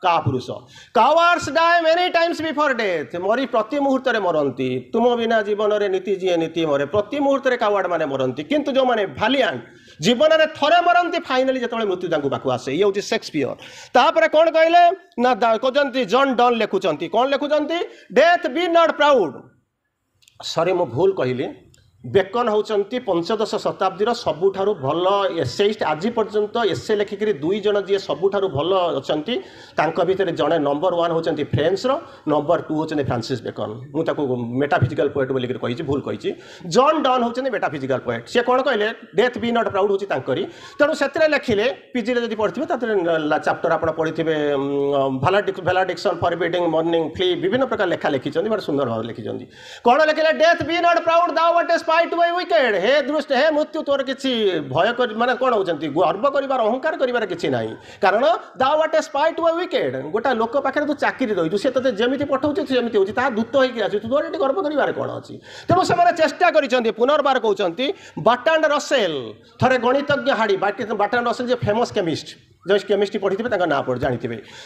କା ପୁରୁଷ। Cowards die many times before death ମରି ପ୍ରତି ମୁହୂର୍ତ୍ତରେ ମରନ୍ତି। ତୁମ ବିନା ଜୀବନରେ ନୀତି ଯିଏ ନୀତି ମରେ ପ୍ରତି ମୁହୂର୍ତ୍ତରେ କାୱାର୍ଡ ମାନେ ମରନ୍ତି କିନ୍ତୁ ଯେଉଁମାନେ ଭାଲିଆଣ୍ଟ ଜୀବନରେ ଥରେ ମରନ୍ତି ଫାଇନାଲି ଯେତେବେଳେ ମୃତ୍ୟୁ ତାଙ୍କୁ ପାଖକୁ ଆସେ ଇଏ ହେଉଛି ସେକ୍ସପିୟର। ତାପରେ କ'ଣ କହିଲେ ନା କହୁଛନ୍ତି ଜନ୍ ଡନ୍ ଲେଖୁଛନ୍ତି କ'ଣ ଲେଖୁଛନ୍ତି ଡେଥ୍ ବି ନଟ୍ ପ୍ରାଉଡ୍। ସରି ମୁଁ ଭୁଲ କହିଲି ବେକନ୍ ହେଉଛନ୍ତି 15ଶ ଶତାବ୍ଦୀର ସବୁଠାରୁ ଭଲ ଏସେଇଷ୍ଟ। ଆଜି ପର୍ଯ୍ୟନ୍ତ ଏସେ ଲେଖିକିରି 2 ଜଣ ଯିଏ ସବୁଠାରୁ ଭଲ ଅଛନ୍ତି ତାଙ୍କ ଭିତରେ ଜଣେ ନମ୍ବର 1 ହେଉଛନ୍ତି ଫ୍ରେଞ୍ଚର ନମ୍ବର 2 ହେଉଛନ୍ତି ଫ୍ରାନ୍ସିସ୍ ବେକନ୍। ମୁଁ ତାକୁ ମେଟାଫିଜିକାଲ ପୋଏଟ୍ ବୋଲିକରି କହିଛି ଭୁଲ କହିଛି। ଜନ୍ ଡନ୍ ହେଉଛନ୍ତି ମେଟାଫିଜିକାଲ ପୋଏଟ୍। ସେ କ'ଣ କହିଲେ ଡେଥ୍ ବି ନଟ୍ ପ୍ରାଉଡ୍ ହେଉଛି ତାଙ୍କରି। ତେଣୁ ସେଥିରେ ଲେଖିଲେ ପିଜିରେ ଯଦି ପଢ଼ିଥିବେ ତାଥିରେ ଚାପ୍ଟର ଆପଣ ପଢ଼ିଥିବେ ଭାଲାଡିକ୍ସନ୍ ଫରବିଡିଂ ମର୍ଣ୍ଣିଂ ଫ୍ଲି ବିଭିନ୍ନ ପ୍ରକାର ଲେଖା ଲେଖିଛନ୍ତି ବଡ଼ ସୁନ୍ଦର ଭାବରେ ଲେଖିଛନ୍ତି। କ'ଣ ଲେଖିଲେ ଡେଥ୍ ବି ନଟ୍ ପ୍ରାଉଡ୍ ଦାଉ watt is fight by wicked। हे दृष्ट हे मृत्यु तोर किसी भय कर माने कोन होचंती गर्व करिवार अहंकार करिवार किछि नाही कारण thou what is fight by wicked. गोटा लोक पाखे तू चाकरी रही से ते जेमिति पठाउछ सेमिति होची ता दूत होई आसी तू तोर एटी गर्व करिवार कोन अछि। तेणु से चेष्टा करिसंती पुनर्बार कहउचंती बर्ट्रांड रसेल थरे गणितज्ञ हाडी बर्ट्रांड रसेल जे फेमस केमिस्ट जो केमिस्ट्री पढ़ी थे ना पढ़ जानी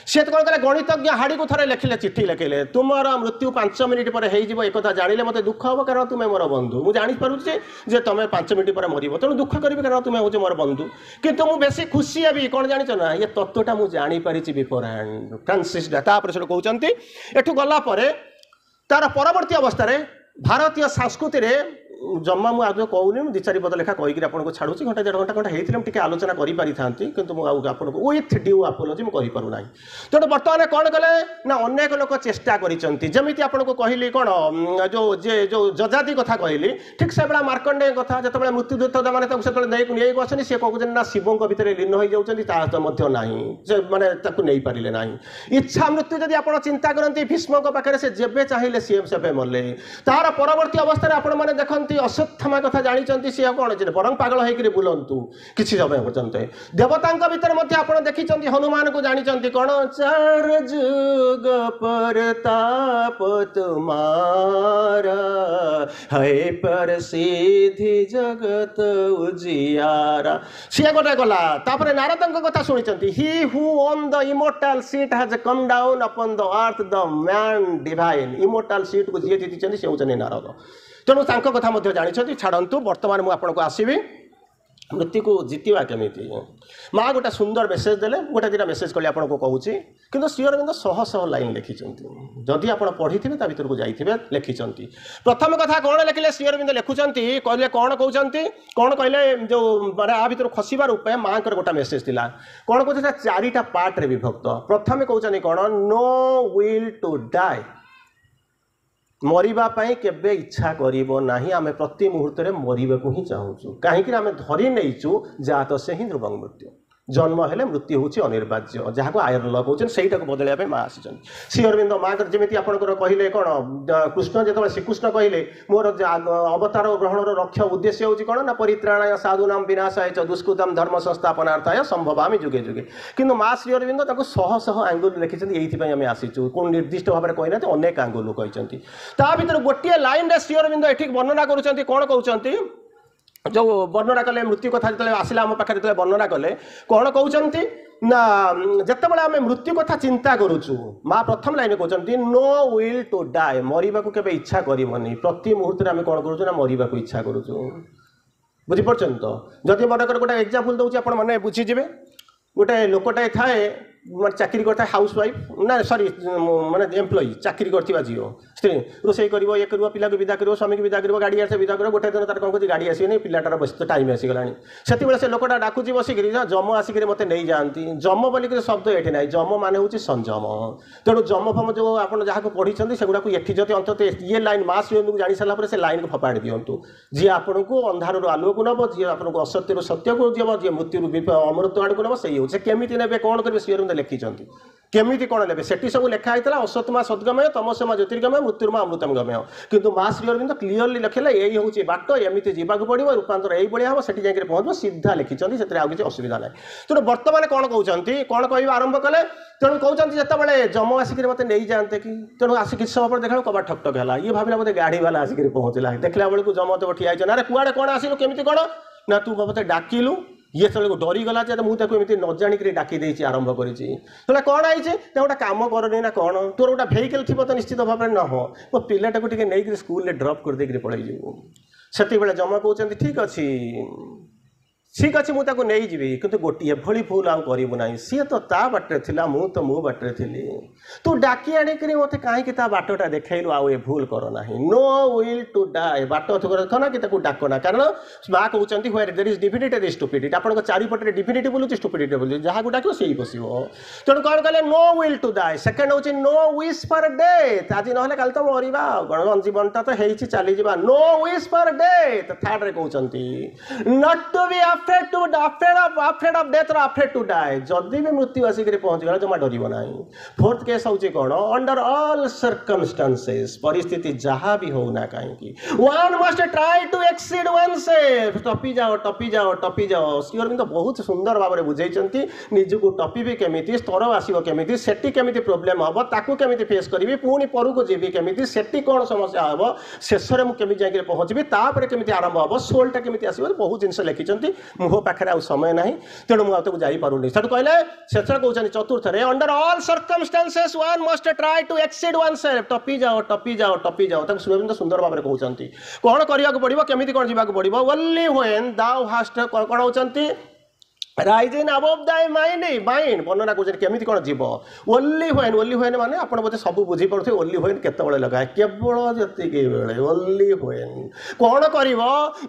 सी तो कौन कले गणितज्ञ हाड़ी को थे लिखिले चिट्ठी लिखिले तुम मृत्यु 5 मिनिट पर एक जानिले मत दुख हम कारण तुम्हें मोर बंधु मुझे जापे जे तुम 5 मिनिट पर मर तेणु दुख करी कारण तुम्हें हूँ मोर बंधु किंतु मुझे बेसी खुशी हेबी कौन जान ना ये तत्वटा मुझे जापारी बिफोर हैंड फ्रांसिस तापर से कहते एठू गलापर तार परवर्ती अवस्था भारतीय संस्कृति जमा मुझे आदि कहूनी 2-4 पद लेखा कहीकि आपको छाड़ूँ घंटा 1.5 घंटा खंडे होते टे आलोचना करी था किंतु आपको विथ ड्यू आपोलोजी मुझे कहीपरूना। तेणु बर्तमान कौन कले ना अनेक लोक चेष्टा करमी आपको कहली कौन जो जो जजाति कथा कहली ठीक से भाई मार्कंडेय कथा जो मृत्युदूत मैंने नहीं आसनी सी कहते ना शिवों भितर लीन हो जाती ना मानते नहीं पारे ना इच्छा मृत्यु जब आप चिंता करती भीष्म पाखे से जेबे चाहिए सी से मरले तार परवर्ती अवस्था आप देखते अश्वत्थामा कथा जानी सी कौन बरंग पागल होकर बुलंतु किसी समय पर्यंत देवता भीतर आप देखी हनुमान को जानी कौन 4 जुग परताप तुम्हारा है पर सीधी जगत उजियारा सी गोटे गला तापर नारद कथा शुणी he who on the immortal seat has come down upon the earth the man divine immortal seat को जी जीति से होती नारद तेणु कथा जानी छाड़ू बर्तमान मुझे आसवि मृत्यु को जीतवा केमी माँ गोटे सुंदर मेसेज देले गोटे 2टा मेसेज कली आपको कहूँ कि श्री अरविंद 100 लाइन लिखिं जदि आप पढ़ी थे भर को जाइए लिखिं प्रथम कथा कौन लिखिले श्री अरविंद लिखुंट कहले कौन कहते कौन कहले जो माने आ भर खसबार उपाय माँ गोटे मेसेज थिला कौन कहते 4टा पार्ट विभक्त प्रथम कहते कौन नो विल टू डाई मरवाई केबे इच्छा करिबो नाही आमे प्रति मुहूर्त में मरवा ही चाहूँ कहीं आम धरी नहींचु जात से ही ध्रुवं मृत्यु जन्म हेले मृत्यु होची अनिर्वाज्य जहाँ को आयरन ल कहते सहीटा बदलैया माँ आसी श्री अरविंद माँ जमी आपंकर कहले कौन कृष्ण जो श्रीकृष्ण कहले मोर अवतार ग्रहण लक्ष्य उद्देश्य हूँ कौन ना परित्राणाय साधुना विनाशाय च दुष्कृतम धर्म संस्थापनार्थाय संभवामि जुगे जुगे किंतु माँ श्री अरविंद शह शह आंगुल लिखिं ये आम आसीचु कौन निर्दिष्ट भाव में कहना अनेक आंगुल कहते ता भर गोटे लाइन श्री अरविंद ये वर्णना करुँच कौन कहते जो वर्णना कले मृत्यु कथा जो आसला आम पाखे जो वर्णना कले कौन कहते ना जितेबाला आम मृत्यु कथा चिंता करुचु माँ प्रथम लाइन कहते नो विल टू डाए मरवा को केवे इच्छा करनी प्रति मुहूर्त आम कौन करुचु ना मरवा को इच्छा करुचु बुझीपार तो जदि मनकर गोटे एग्जाम्पल दूसरी आप मैंने बुझीजे गोटे लोकटाए थाए चाकरी करता हाउस वाइफ ना सॉरी माने एम्प्लॉई चाकरी करथिबा जियो स्त्री रोसई करिवो ये करिवो पिला को विदा करिवो स्वामी को विदा करिवो गाड़ी आसे विदा करिवो गोटे दिन तार कोन को गाड़ी आसी नै पिलाटार बस टाइम आसी गलानी सेति बेले से लोकटा डाकुची बसी करी जम आसी करी मते नै जानती जम बोली के शब्द एठी नै जम माने होची संजम तेणु जम फम जो आपण जहा को पढी छथि सेगुडा को एठी जति अंत ये लाइन मास को जानि सला पर से लाइन को फपाडी दियंतु जी आपण को अंधार रो आलोक को नबो जी आपण को असत्य रो सत्य को दियबो जी मृत्यु रो अमृत आड़ को नबो सही होचे केमिति नेबे कोन करबे सियर लिखिछंती केमिति कौन लेबे सेठी सब लिखा होता असतमा सद्गमय तमसमा ज्योतिर्गमय मृत्युर्मा अमृतम गमय किंतु माँ श्री अरविंद क्लीयरली लिखले यही हूँ बाट एमती जावाक पड़ो रूपांतर यही भाया हम सेठी जाकर पहुँचो सीधा लिखिं से किसी असुविधा ना तेणु बर्तमान कौन कहते कौन कह आरंभ कले तेणु कहते जिते जम आसिक मत नहीं जाते कि तेणु आसिक किसी समय पर देखा कबा ठक ठक है ये भाविला बोलते गाड़ी वाला आसिक पहुँचला देखला बेलू जम तो ठिया अरे कुआड़े कौन आसिलु केमिति कौन ना तू मत डाकिलु ये चलो डरीगला मुझे न जाणिक डाकी देती आरंभ कर कौन आई गोटे कम करनी ना कौन तोर गोटे भेहिकल थी तो निश्चित भाव में न हो मो पिलाटा को नहीं स्कूल ड्रप कर देकर पलि से जमा कहते ठीक अच्छे ठीक अच्छे मुझे नहीं जी कि गोटे भली भूल आउ करू ना सी तो ता बाटे थिला मु तो मो बाटे थी तू डाकी आणिक मत कहीं बाटटा देखलु आउ ए भूल कर ना नो विल टू डाए बाट ना कि डाकना कारण माँ कहते where there is divinity there is stupidity आपन चारिपटे डिफिनिटी बोलुची स्टुपिडिटी बोलुची जहाँ को डाक से पशो तेणु कौन कहले no will to die second हूँ नो विश फॉर डेथ आज ना कल तो मरवा गण जीवनटा तो है चली जा no wish for death third रे कहते not to be afraid of death or afraid to die जदि भी मृत्यु आसिक पहुँच गला जमा डर ना फोर्थ केस हूँ कौन अंडर ऑल सर्कमस्टांसेस परिस्थिति जहाँ भी हो ना कहीं one must try to exceed oneself टपी जाओ टपी जाओ टपी जाओ श्री अरविंद बहुत सुंदर भाव में बुझाई निजक टपी केमी स्तर आसो केमी सेठी केमी प्रोब्लेम हम ताकू केमी फेस करी पुणी पर को जीवी केमी सेठी कौन समस्या हम शेष में मुझे जाकर पहुँची तापर केमी आरंभ हम सोलटा केमी आसो बहुत जिन लिखिं मो पाखे आ समय ना तेणु मुझे जापारूनी से कहले से कहते चतुर्थ under all circumstances one must try to exceed oneself टपी जाओ टपी जाओ टपी जाओ सुरविंद सुंदर भाव में कहते कौन करने पड़ो केमी कौन जावाक पड़ो ओनली व्हेन दाउ हास्ट कौन होती राइजिंग अबव दाय माइंड वर्णना कर केमी कौन जीव ओनली व्हेन माने आपड़ बोधे सब बुझी पड़े ओनली व्हेन केतबेले लगाए केवल जतिके बेले ओनली व्हेन कौन कर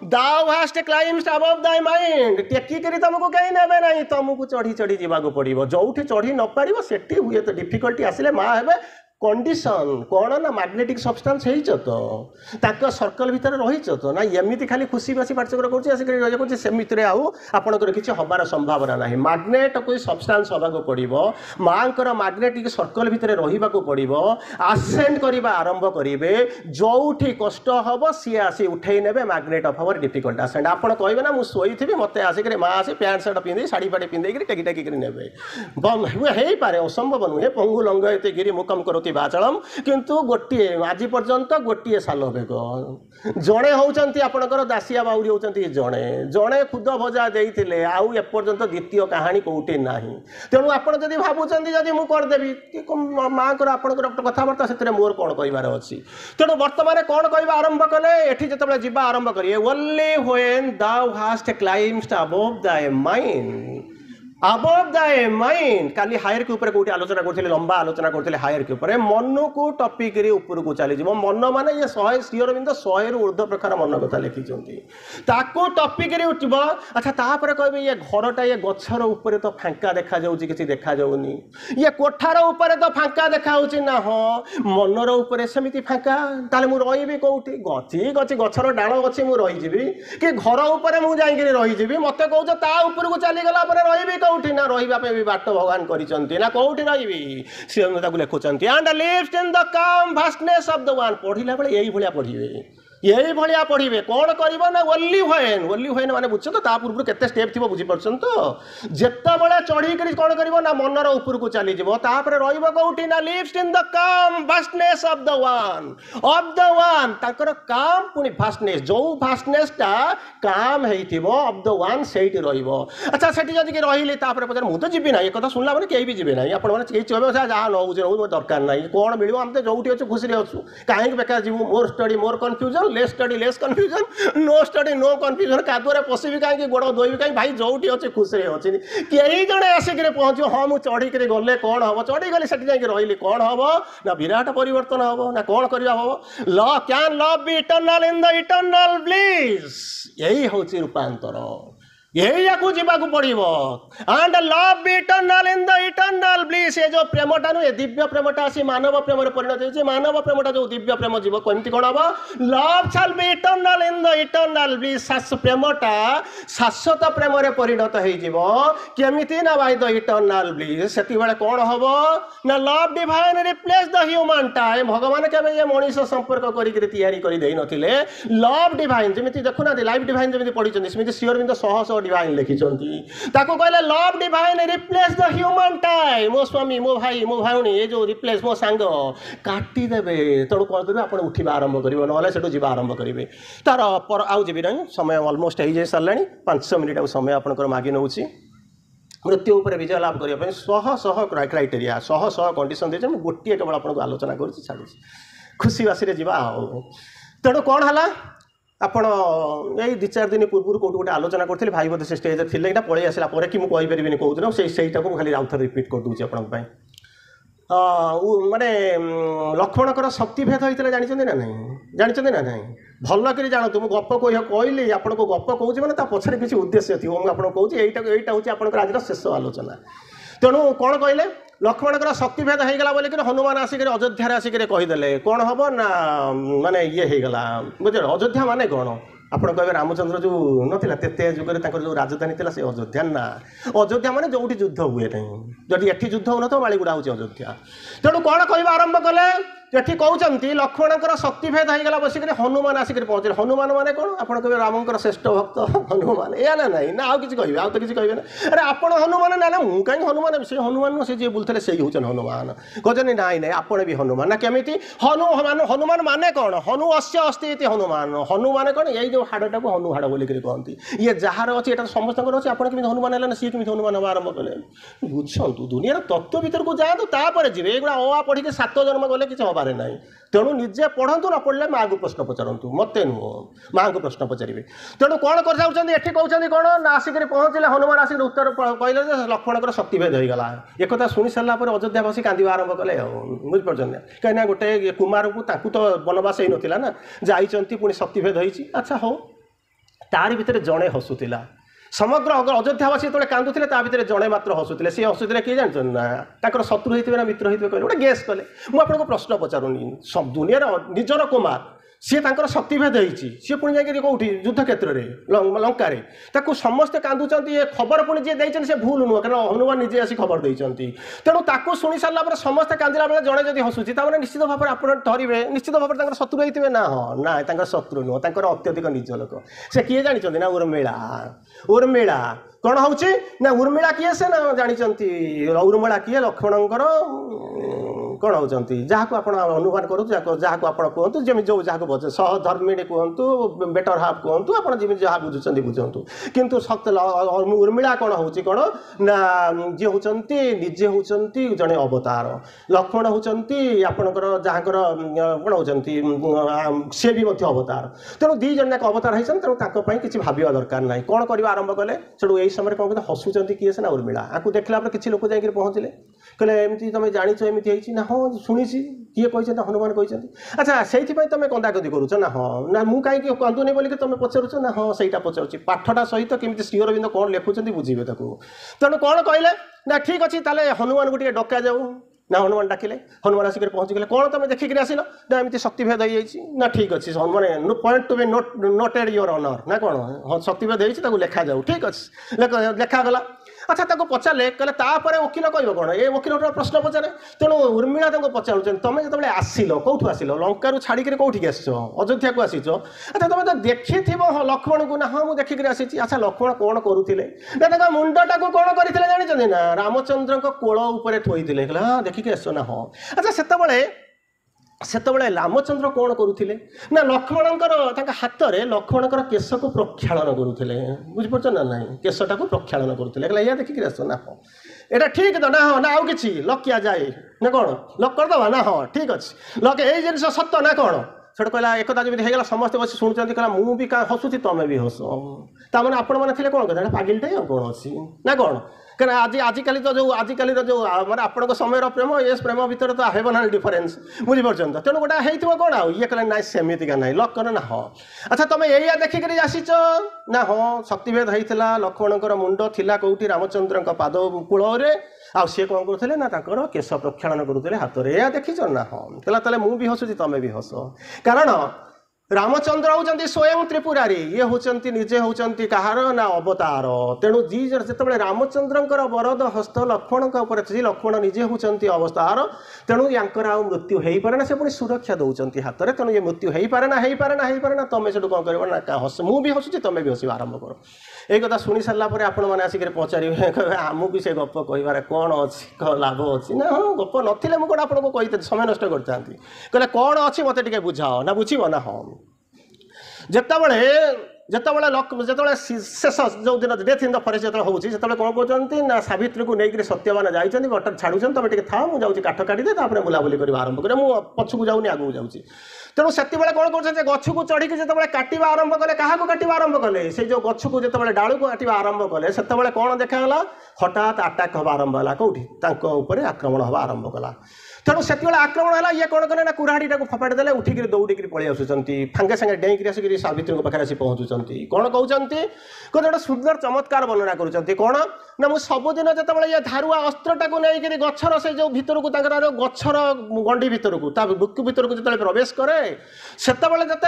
दाउ hast climbed above thy mind टेकिक तुमको कहीं नेबे ना तुमको चढ़ी चढ़ी जावाक पड़ो जो चढ़ी न पार से हुए तो डिफिकल्टी आसिले माँ हे कंडीशन कौन ना मैग्नेटिक सब्सटेंस हो सर्कल भितर रही तो ना एमती खाली खुशी बासी पार्चक्र करमती आउ आपंकर किसी हबार संभावना ना मैग्नेट कोई सब्सटेंस हवाक पड़ो माँ मैग्नेटिक सर्कल भितर रही पड़ो आसेंड करवा आरंभ करेंगे जो कष्ट हम सी आसी उठे ने मैग्नेट अफ हवर डिफिकल्ट आसेंड आप कहे ना मुझे थी मत आसिक माँ आसी पैंट सार्ट पिंधे शाढ़ी फाड़ी पिंधे टेकी टेकी ने हो पारे असंभव नुहे पंगु लंघयते गिरी मुकम करती बाचलम किंतु गोटे आज पर्यंत गोटे साल बेग जड़े होती आपणकर दासिया बाउरी होती जड़े जड़े खुद भजा देते आउ एपर्यंत द्वितीय कहानी कौटे ना तेणु आपड़ जब भावुं जदि मुझे करदेवी माँ को आपंकर कथबार्ता से मोर कौन कहार अच्छी तेणु बर्तमान कौन कह आरंभ कले ये जो जा आरंभ करेंगे only when thou hast climbed above thy mind above thy mind काली हायर के ऊपर कौटी आलोचना करते लंबा आलोचना करते हायर के ऊपर मन को टपिक ऊपर को चली मन माने ये 100 श्री अरविंद 100 रु ऊर्ध्व प्रकार मन कथा लिखिं ताको टपिक उठब अच्छा तापर कहे ये घरटा ये गछर ऊपर तो फांका देखा कि देखा जाऊनी ये कोठार ऊपर तो फांका देखा ना हाँ मनर ऊपर सेमती फांका ताले मु रही कौटी गची गची गछर डाण गची मु रही कि घर ऊपर मुझे रही मत कौच ता ऊपर को चलीगला रही कौटी ना रहिबा पे भी बाट भगवान करिसंती ना कौटी रहिबी से ताकू लेखुचंती एंड लिव्स इन द काम वास्टनेस ऑफ द वन पढ़िला बेले एई भलिया पढ़िबे यही भाया पढ़े कौन कर ओनली व्हेन माने बुझ तो ता पूर्व केते स्टेप थी बुझी पार्सन तो जिते बड़े चढ़ी कौन कर ना मनर ऊपर को चली जापर रौटी ना लिव्स इन द काम वास्टनेस ऑफ द वन ताकर काम पुणी फास्टनेस जो फास्टनेसटा काम हो ऑफ द वन से अच्छा से जब रही पचार मुझे जीवी ना एक शुणला मैंने कहीं भी जी ना आपने जहाँ नौ दरकार ना कौन मिले आम तो जो अच्छे खुशी अच्छु कहीं बेकार जीव more study more confusion less study less confusion no study no confusion कादुरे पशिबी कहीं गोड़ धोबी कहीं भाई जोटी अच्छे खुशी अच्छी कई जड़े आसिक पहुँचो हाँ मुझे चढ़िक गले कौन हम चढ़ी गली से रही कौन हम ना विराट परिवर्तन हम ना कौन करवा हम ल can love be eternal in the eternal bliss यही हूँ रूपांतर यही जावाक पड़ो and love be eternal in the eternal bliss ये जो प्रेमटा नुहे दिव्य प्रेमटा आसी मानव प्रेम परिणत होती मानव प्रेमटा जो दिव्य प्रेम जीव कमी कौन हम love shall be eternal in the eternal bliss प्रेमटा शाश्वत प्रेम परिणत होमती ना बाय द इटर्नल ब्लिस से कौन हम ना love divine replace the human time भगवान के ये मनीष संपर्क करदे नथिले लव डिवाइन जमी देखुना लाइफ डिवाइन जमी पढ़ी सेमती श्रीअरविंद शह शह डिवाइन लिखिंट कहले love divine replace the human time मो स्वामी मो भाई मो भाई ये जो रिप्लेस मो सांग काटिदेवे तेणु कौन करेंगे आप उठा आरंभ करेंगे ना से जी आरंभ करेंगे तार आउ जी ना समय अलमोस्ट हो सारा 5 मिनिट आ समय आपंकर मागि नौ मृत्यु उपर विजय लाभ करने शह शह क्राइटेरिया शह शह कंडीशन देते गोटे केवल आपको आलोचना कर छाड़ी खुशी बासी जा तेणु कौन है आपण यही 2-4 दिन पूर्व कौट गोटे आलोचना करते भाई बोधे से स्टेज थे पलि आसला कि मुझे कहीपरि कौन दिन से खाली आउ थे रिपीट कर दूसरी आप माने लक्ष्मणकर शक्तिभेद होता जानते ना नहीं ना नहीं भल कर जानतु मुझे गप कहली आपको गप कहूँ मैंने पछरे किसी उद्देश्य थी मुझे आपको कहूँ यहीटा हूँ आपंकर आज शेष आलोचना तेणु कौन कहले लक्ष्मणकर शक्तिभेद होगा बोलिक हनुमान आसिक अयोध्या आसिक कहीदे कौन हम ना माने ये होगा बुझे अयोध्या माने कौन आप कहे रामचंद्र जो नाला तेते जुगे जो राजधानी थी से अयोध्या ना अयोध्या माने जो युद्ध हुए नहीं जदि एटी युद्ध हो ना बाड़ीगुड़ा हूँ अयोध्या तेणु कौन कह आरंभ कले ये कहते लक्ष्मणकर शक्तिभेद होगा बसिक हनुमान आसिक पहुँचे हनुमान माने कौन आप कहे रामकर श्रेष्ठ भक्त हनुमान या ना नहीं ना आउ कि कहे आउ तो किसी कहे ना अरे आप हनुमान ना ना मुझे कहीं हनुमान से हनुमान से जी बुलते से ही हूँ हनुमान कहते ना ना आपण भी हनुमान ना केमी हनुमान माने कौन हनु अस्य अस्ति हनुमान हनुमान कौन यही जो हाड़ा को हनु हाड़ बोलिक कहती ये जार अच्छी यहाँ समस्त अच्छे आप हनुमान है सी कमी हनुमान हम आरंभ कले बुझु दुनिया तत्व भर को जातु तापर जी एगुड़ा अ पढ़ी 7 जन्म गले किसी हबारे ना तेणु निजे पढ़ु न पढ़ले माँ को प्रश्न पचारतु मत नुह माँ को प्रश्न पचारे तेणु कौन कर कहते कौन ना आसिक पहुँचले हनुमान आसिक उत्तर कहले लक्ष्मणकर शक्तिभेद होगा एक शुणी सारापर अयोध्यावासी कांदा आरंभ कले बुझीपार कहीं गोटे कुमार को तो बनवास हो नाला ना जाइंट पुणी शक्तिभेद होती अच्छा हो तार भितर जड़े हसुला समग्र अयोध्यावासी जो कांदुले भितर जड़े मात्र हसुले सी हसुले किए जानते ना शत्रु होते ना मित्र होते कहले गोटे गेस कले मुझे प्रश्न पचारूनी सब दुनिया निजर कुमार सी तांकर शक्तिभेद होती सी पुणी जाकि कौटी युद्ध क्षेत्र में लंकार ताकू समस्ते कांदुंट ये खबर पुणी जी देते से भूल नुह कारण हनुमान निजे आसी खबर देते तेणु ताकू शुणी सारापर समस्ते कांदिला बेले जड़े जब हसुची निश्चित भाव में आप धरवे निश्चित भाव में शत्रु होते ना हाँ ना शत्रु नुह अत्यधिक निज लोक से किए जानते ना उर्मिला कौन हूँ ना उर्मिला किए से ना जानते उर्मिला किए लक्ष्मणकर कौन होती जहाँ को आप अनुमान करूँ जहाँ को आप कहतु जमी जो जहाँ को सहधर्मिणी कहतु बेटर हाफ कहतु आप जमी जहाँ बुझुं बुझंतु किंतु सत्य उर्मिला कौन हूँ कौन ना जी होती निजे होती जड़े अवतार लक्ष्मण होती आपणकर जहाँ कौन होती सी भी अवतार तेणु दी जन जाक अवतार होती तेणु किसी भाविया दरकार ना कौन करवा आरंभ कले से यही समय कौन कहते हसुंच किए से ना उर्मिला आपको देखला किसी लोक जा पहुँचले कहले एमती तुम जाच एमती ना हाँ शुणी किए कहते हनुमान कहते अच्छा से तुम कंदाकदी करुच ना हाँ ना मुझे कहीं कंदुनी बोलिक तुम पचारुच ना हाँ सहीटा पचार पाठटा सहित केमी श्रीअरविंद कौन लिखुच्च बुझे तेणु कौन कहले ना ठीक अच्छे ताले हनुमान को डका जाऊ ना हनुमान डाकिले हनुमान आसिक पहुँची गले कौन तुम देखिक आसिल ना एमती शक्तिभेद हो ठीक अच्छे Hanuman point to be noted your honour ना कौन हाँ शक्तिभेद हो लेखा जाऊ ठीक अच्छे लेखागला अच्छा ताको पचारे कहले तापर वकिल कह कौन ये वकिल प्रश्न पचारे तेणु उर्मिला पचार तुम जो आसिल कौटू आसिल लंका छाड़ी कौटिक आस अयोध्या को आसीच अच्छा तुम तो देखी लक्ष्मण को ना हाँ मुझे देखिक आसी अच्छा लक्ष्मण कौन करुले ना मुंडटा को कौन करते जानते ना रामचंद्र कोल उपर थोई हाँ देखिक आस ना हाँ अच्छा सेतबले रामचंद्र कौन करुले ना लक्ष्मणकर हाथ में लक्ष्मणकर केश को प्रक्षालन करुले बुझीपार ना ना केशटा को प्रक्षालन करुले या देखिक आस ना हाँ यहाँ ठीक तो ना हाँ ना आउ कि लक किया जाए ना कौन लक करदे ना हाँ ठीक अच्छे लक यही जिन सत्य ना कौन से कहला एकता जमी होगा समस्त बस शुणुंट कहला मुझे क्या हसुची तुम भी हस ताने आपण मैंने कौन कहते पागिलटे कौन अच्छी ना कौन क्या आजिकल तो जो आजिकल जो मैंने आपण समय प्रेम ये प्रेम भितर तो हेब ना डिफरेन्स बुझीपार तेणु गोटे हो कौन आ ये कहला ना सेमतिका ना लक कर ना हाँ अच्छा तुम या देखिक आसीच ना हाँ शक्तिभेद होता लक्ष्मणकर मुंड थिला कौटी रामचंद्र पाद कूल आ सी कौन करुले ना केश प्रक्षालन करुले हाथ में या देखीच ना हाँ कहला मुझे हसुची तुम भी हस कारण रामचंद्र होती स्वयं त्रिपुरारी ये होती निजे होती कहार ना अवतार तेणु जी जिते रामचंद्रंकर वरद हस्त लक्ष्मण लक्ष्मण निजे होती अवतार तेणु यांकर आ मृत्यु हो पारे ना से पुणी सुरक्षा दौरान हाथ में तेणु ये मृत्यु हो पारे ना तुम से कौन कर ना हस मुझे हसुची तुम भी हस आरंभ कर यही कथा शुणी सारापर आपण मैंने आसिक पचारे कहे आमको से गप कह कौन अच्छी लाभ अच्छी ना हाँ गप नथिले मुझे कौन आपको कही समय नष्ट करता कहले कौन अच्छी मत टे बुझाओ ना बुझब ना हाँ जितेबले जितेबले शेष जो दिन डेथ इन द फरेस्ट जो होती कौन कहते ना सावित्री को लेकर सत्यवान जाइए गटर छाड़ू तुम टे था मुझे काठ काटिदे बुलाबुली कर आरंभ करें मुझे पछक जाऊनी आगू जाऊँगी तेणु से कौन कर गछ को चढ़ी जो काटा आरंभ कले क्या काटा आरंभ कले से जो गछ को जो डालू को काटा आरंभ कले से कौन देखागला हठात आटाक हवा आरंभ है कौटी आक्रमण हवा आरंभ कला तेणु से आक्रमण है ये कौन कले ना कुराहाड़ी को फपाड़ी देले उठिक दौड़ी पलि आसुँच फांगे सागे डेईक आसिक सावित्री पाखे आसी पहुँचुंट कौन कहते गोटे सुंदर चमत्कार वर्णना करुँच कौन ना मुझे सबुदिन जो ये धारुआ अस्त्रटा को लेकर गचर से जो भीतर को गचर गंडी भीतर को बुक्कु भीतर को जो प्रवेश करे से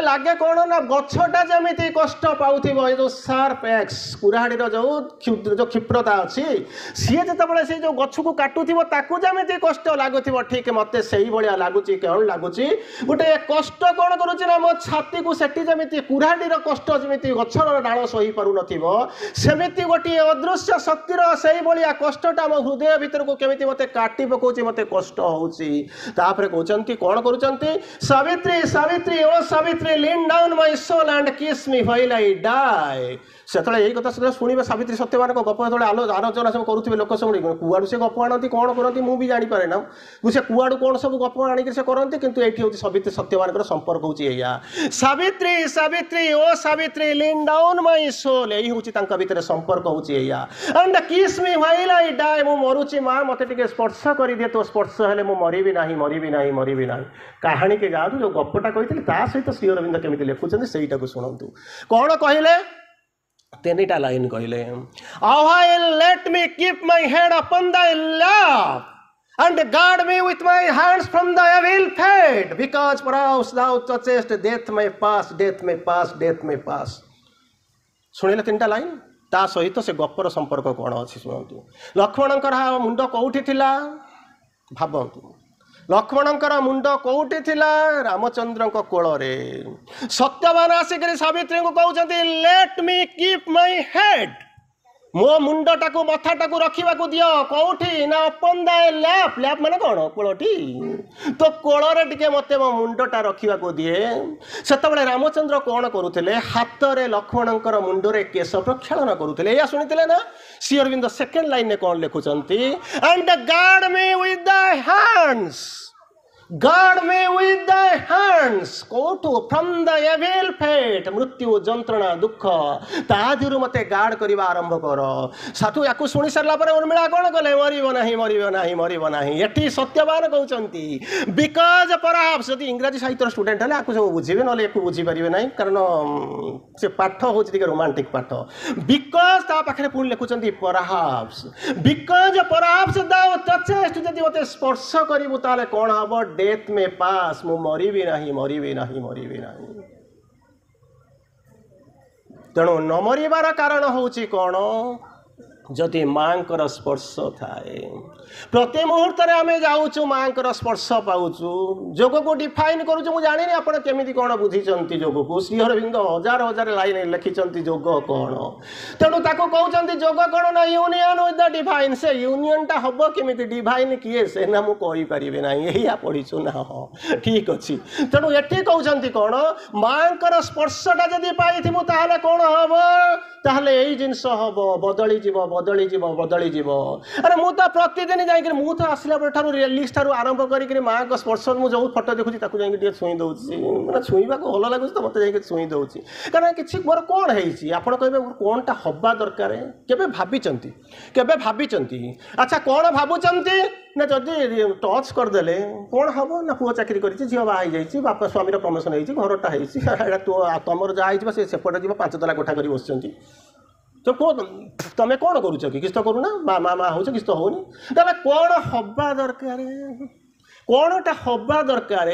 लगे कौन ना गछटा जमी कष्ट पाऊ जो सार्प एक्स कुराहाड़ी जो क्षिप्रता अच्छी सी जो जो गछ को काटुव जमी कष्ट लगुव ठीक मत से भाया लगुच कौन लगुच गोटे कष्ट कौन करुँच मो छाती को सेठी जमी कुराहाड़ी कष्ट जमी गचर डाल सही पार नमि गोटे अदृश्य शक्तिर से भाया कष्टा मो हृदय भीतर को केमी मत काटी पकाउची मत कष्ट होपर कहते कौन करुँच Savitri Savitri O Savitri lean down my soul and kiss me while I die से यही कथा से शुणे सावित्री सत्यवान गप जो आलोचना सब करुवे लोक सब कुआड़ू से गप आनती कौन करती मुझे जापे ना से कुआड़ू कौन सब गप आणिक से करती कितु ये हूँ सावित्री सत्यवान संपर्क हूँ Savitri Savitri O Savitri lean down my soul यही हूँ भितर संपर्क हूँ and kiss me while I die मु मरुची माँ मत टे स्पर्श कर दिए तो स्पर्श हेले मु मरबी ना कहानी के जातु जो गपटा कही सहित श्री अरविंद केमी लिखुं से शुणु कौन कहले तीनटा लाइन कहले let me keep my head upon thy lap and guard me with my hands from the evil fate because perhaps thou touchest death may pass सुनिले तीनटा लाइन ता सहित से गपर संपर्क कौन अच्छी शुणु लक्ष्मणकर मुंड कौटी थिला भावतु लक्ष्मणकर मुंड कौटी थिला रामचंद्र कोल सत्यवान आसिक सावित्री को कहते let me keep my head मो मुंडटा को मथाटा को रखा दियो कौटी ना अपन दाए लैप लैप माने कौन कोलटी तो कोलरे टिके मते मो मुंडटा रखा दिए से रामचंद्र कौन करुले हाथ में लक्ष्मणकर मुंडरे केश प्रक्षालन करुले या शुणी ना श्री अरविंद सेकेंड लाइन में कौन लिखुंट and guard me with thy hands guard me with thy hands कोटू फ्रॉम द एविल फेट मृत्यु जंत्रणा दुख तादिरु मते गार्ड करवा आरंभ कर साधु या शुणी सारा पर उर्मिला कौन कले मरब ना ये सत्यवान कहते बिकज परहाप्स जब इंग्राजी साहित्य स्टूडेंट है आपको सब बुझे ना बुझीपारे ना कारण से पाठ हूँ रोमांटिक पाठ बिकज ता पाखे पुणी लिखुंट परहाप्स बिकज परहाप्स दाउ टचेस्ट जब मत स्पर्श करू ताले कौन हम डेथ में पास मु मरबी ना तेणु न मरबार कारण हूँ कौन जदि माँ स्पर्श थाए प्रति मुहूर्त आम जाऊँ माँ स्पर्श पाऊँ जोग को डिफाइन करूँ मुझे जानी आप केमी कौन बुझी जोग को श्रीअरविंद हजार हजार लाइन लिखिं जोग कौन तेणु ताको कहते जोग कौन ना यूनियन विथ द डिवाइन से यूनियन टा हम केमी डिवाइन किए से ना मुझे कहीपरि ना यही पढ़ीचु ना हाँ ठीक अच्छे तेणु ये कहते कौन माँ स्पर्शटा जदि पाई कौन हम ताहले यही जिनस हम बदली जीव बदली जीव बदली जीव अरे मु तो प्रतिदिन जाइए मु तो आसला ठार रियलिस्ट ठार आरंभ करी माँ को स्पर्श मुझे जो फटो देखुची जाइए छुई दूसरी मैंने छुईवा भल लगुच तो मत जाइए छुई दूसरी कारण कि मोर कौन है आपड़ कहे कौनटा हवा दरकार केबे भाभी अच्छा कौन भावुंट ना जदि टच करदे कौन हम ना पुओ चाकरी कर झील बाई बापा स्वामी प्रमोशन हो घरटा हो तुम जहाँ सेपटे जी 5 तला कोठा कर बस तो तुम कौन करुच कि तो करूना माँ माँ हो कि तो होनी ताले कौन हवा दरकार कौनटा हवा दरकार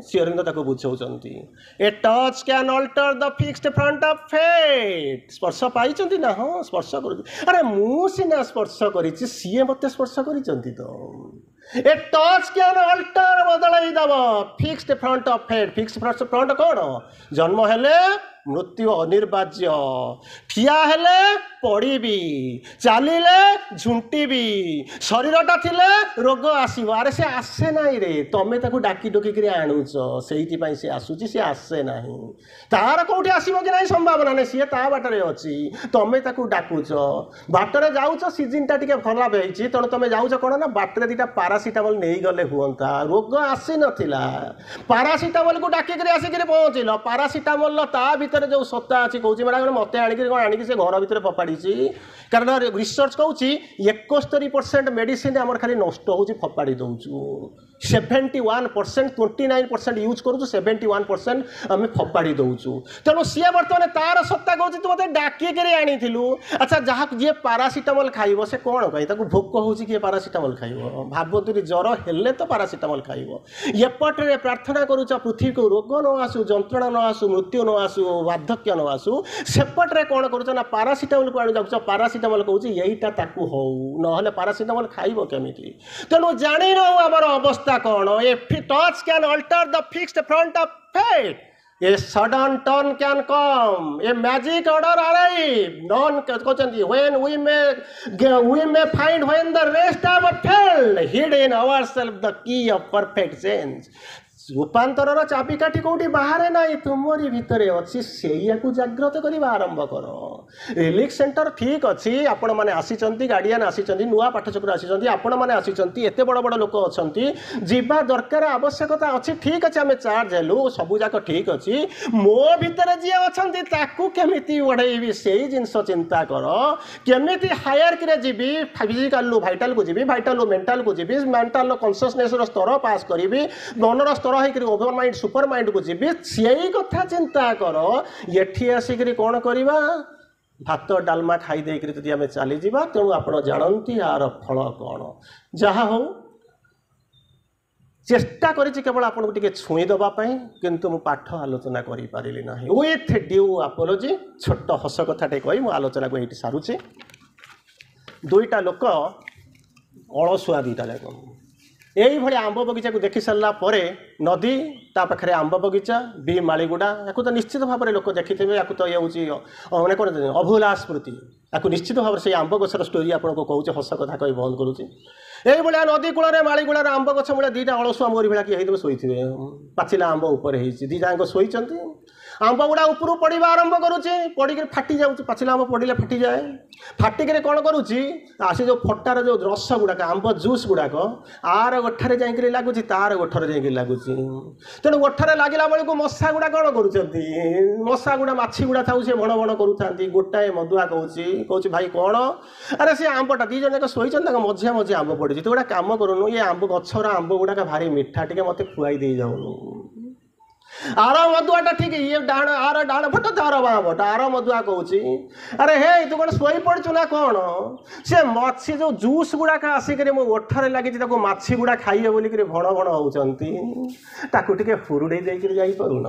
श्रीअरविंद ताको बुझाउछंती a touch can alter the fixed front of fate स्पर्श पाई ना हाँ स्पर्श कर अरे मु सीना स्पर्श करिछि सीए मते स्पर्श करिसंती तो ए टच कैन अल्टर बदलाई दब fixed front of fate fixed front कौन जन्म हेले मृत्यु अनिर्वाज्य ठिया हेले पड़ी चलिले झुंटी शरीरटा थिले रोग आसो अरे से आसे ना रे तमें ताको डाकी डोकी आणुच से सी आसूची सी आसे ना तार कौटी आसो कि ना संभावना नहीं सी ता बाटर अच्छी तमें ताको डाकुच बाटर जाऊच सीजनटा टी भल बेची तेणु तुम जाऊच कौन ना बाटर दीटा पारासीटामल नहीं गले हुआ रोग आसी नाला पारासीटामल को डाकिक आसिक पहुँचल पारासीटामल ता भीतर जो सत्ता अच्छी कहूँ मैडम मत आनिक से घर भितर फपाड़ी कारण रिसर्च कहूँ 71% मेडिसिन आम खाली नष्ट हो फपाड़ी दौचु 71% 29% यूज करूँ 71% आम फपाड़ी दौचु तेणु सी बर्तमान तार सत्ता कहूँ तू मत डाकिक आनी अच्छा जहाँ जी पारासीटामल खाइब से कौन कहीं भोक हो किए पारासीटामल खाइब भावतु ज्वर हेले तो पारासीटामल खाइब एपटे प्रार्थना करुच पृथ्वी को रोग न आसू जंत्रणा न आसू मृत्यु न आसू वार्धक्य न आसू सेपटे कौन करुच ना पारासीटामल को आनी जाऊँ पारासीटामल कहूँ यहीटा ताकू हो ना पारासीटामल खाइब केमिति तेणु जानी ना आमर अवस्था कौन a touch can alter the fixed front of fate A sudden turn can come. A magic order arrive. None कहते when we may find when the rest have failed, hid in ourselves the key of perfect change. रूपांतर चाबिकाठी कौटी बाहर ना तुमरी भितर अच्छी से जाग्रत करवा आरंभ कर रिलीफ सेंटर ठीक अच्छी आपण मैंने आसी गार्डियन आसी नुआ पाठचक्र आसी आपण मैंने आसी एत बड़ बड़ लोक अच्छा जीवा दरकार आवश्यकता अच्छी ठीक अच्छे आम चार्ज हेलु सबूक ठीक अच्छी मो भितर जी अच्छा केमी बढ़ेबी से जिनस चिंता कर केमी हायर कि जीवी फिजिकाल भाइटाल को जीवी भाइटाल मेंटाल को जीवी मेंटाल कन्सियसनेस स्तर पास करी मनर स्तर ओभर माइंड सुपर माइंड को जीवी से कथा चिंता कर ये आसिक कौन करवा भात डालमा खाई देकर आम चली जावा तेणु आप जानती यार फल कौन जहाँ हो चेष्टा करी केवल आपको टे छुई देवाई किंतु मु पाठ आलोचना करी पारिली ना विथ ड्यू आपोलोजी छोट हस कथाटे कही मु आलोचना को ये सारूची दुईटा लोक अलसुआ दुईटा जाक यही भाई आंब बगीचा को देखी सारा पर नदी ता पाखे आंब बगीचा बी मालीगुड़ा या तो निश्चित भाव में लोक देखी थे या तो ये हूँ मैंने कौन अभूला स्मृति या निश्चित भाव से आंब गछर स्टोरी आपको कहूँ हस कथा कही बंद करुँची यही भाया नदी कूल मालीगुड़ार आंब गछ मूल दुईटा अलसुआ मोरी भाया किए शोथे पाचिला आंब उपर दीजाक शोचती आंब गुड़ा उपरू पड़ा आरंभ करुच्ची पड़ी फाटी जाऊँ पाचिला आंब पड़े फाटी जाए फाटिक कौन करुच्ची से जो फटार जो रस गुड़ाक आंब जूस गुड़ाक आर गोठार जाइए लगुच तार गोठर जा लगुच तेणु गोठर लगला बेलू को मशा गुड़ा कौन कर मशा गुड़ा माछी गुड़ा था सी भण भण करूँ गोटाए मधुआ कहूँ भाई कौन अरे से आंबटा दीज जाक शोचन मझिया मझी आंब पड़ी तो गोटे कम करूँ ये आंब गचर आंब गुड़ाक भारी मिठा टे मत खुआई दे जाऊँ आर मधुआटा ठीक ये डाण आर डाण भट तार बाँ भट आर मधुआ कहूँ अरे हे तू कौन शोई पड़चु ना कौन से मछी जो जूस गुड़ाक आसिक मो ओठर लगी मछी गुड़ा खाइए बोलिक भण भण होती टे फुरुड़े जापारुन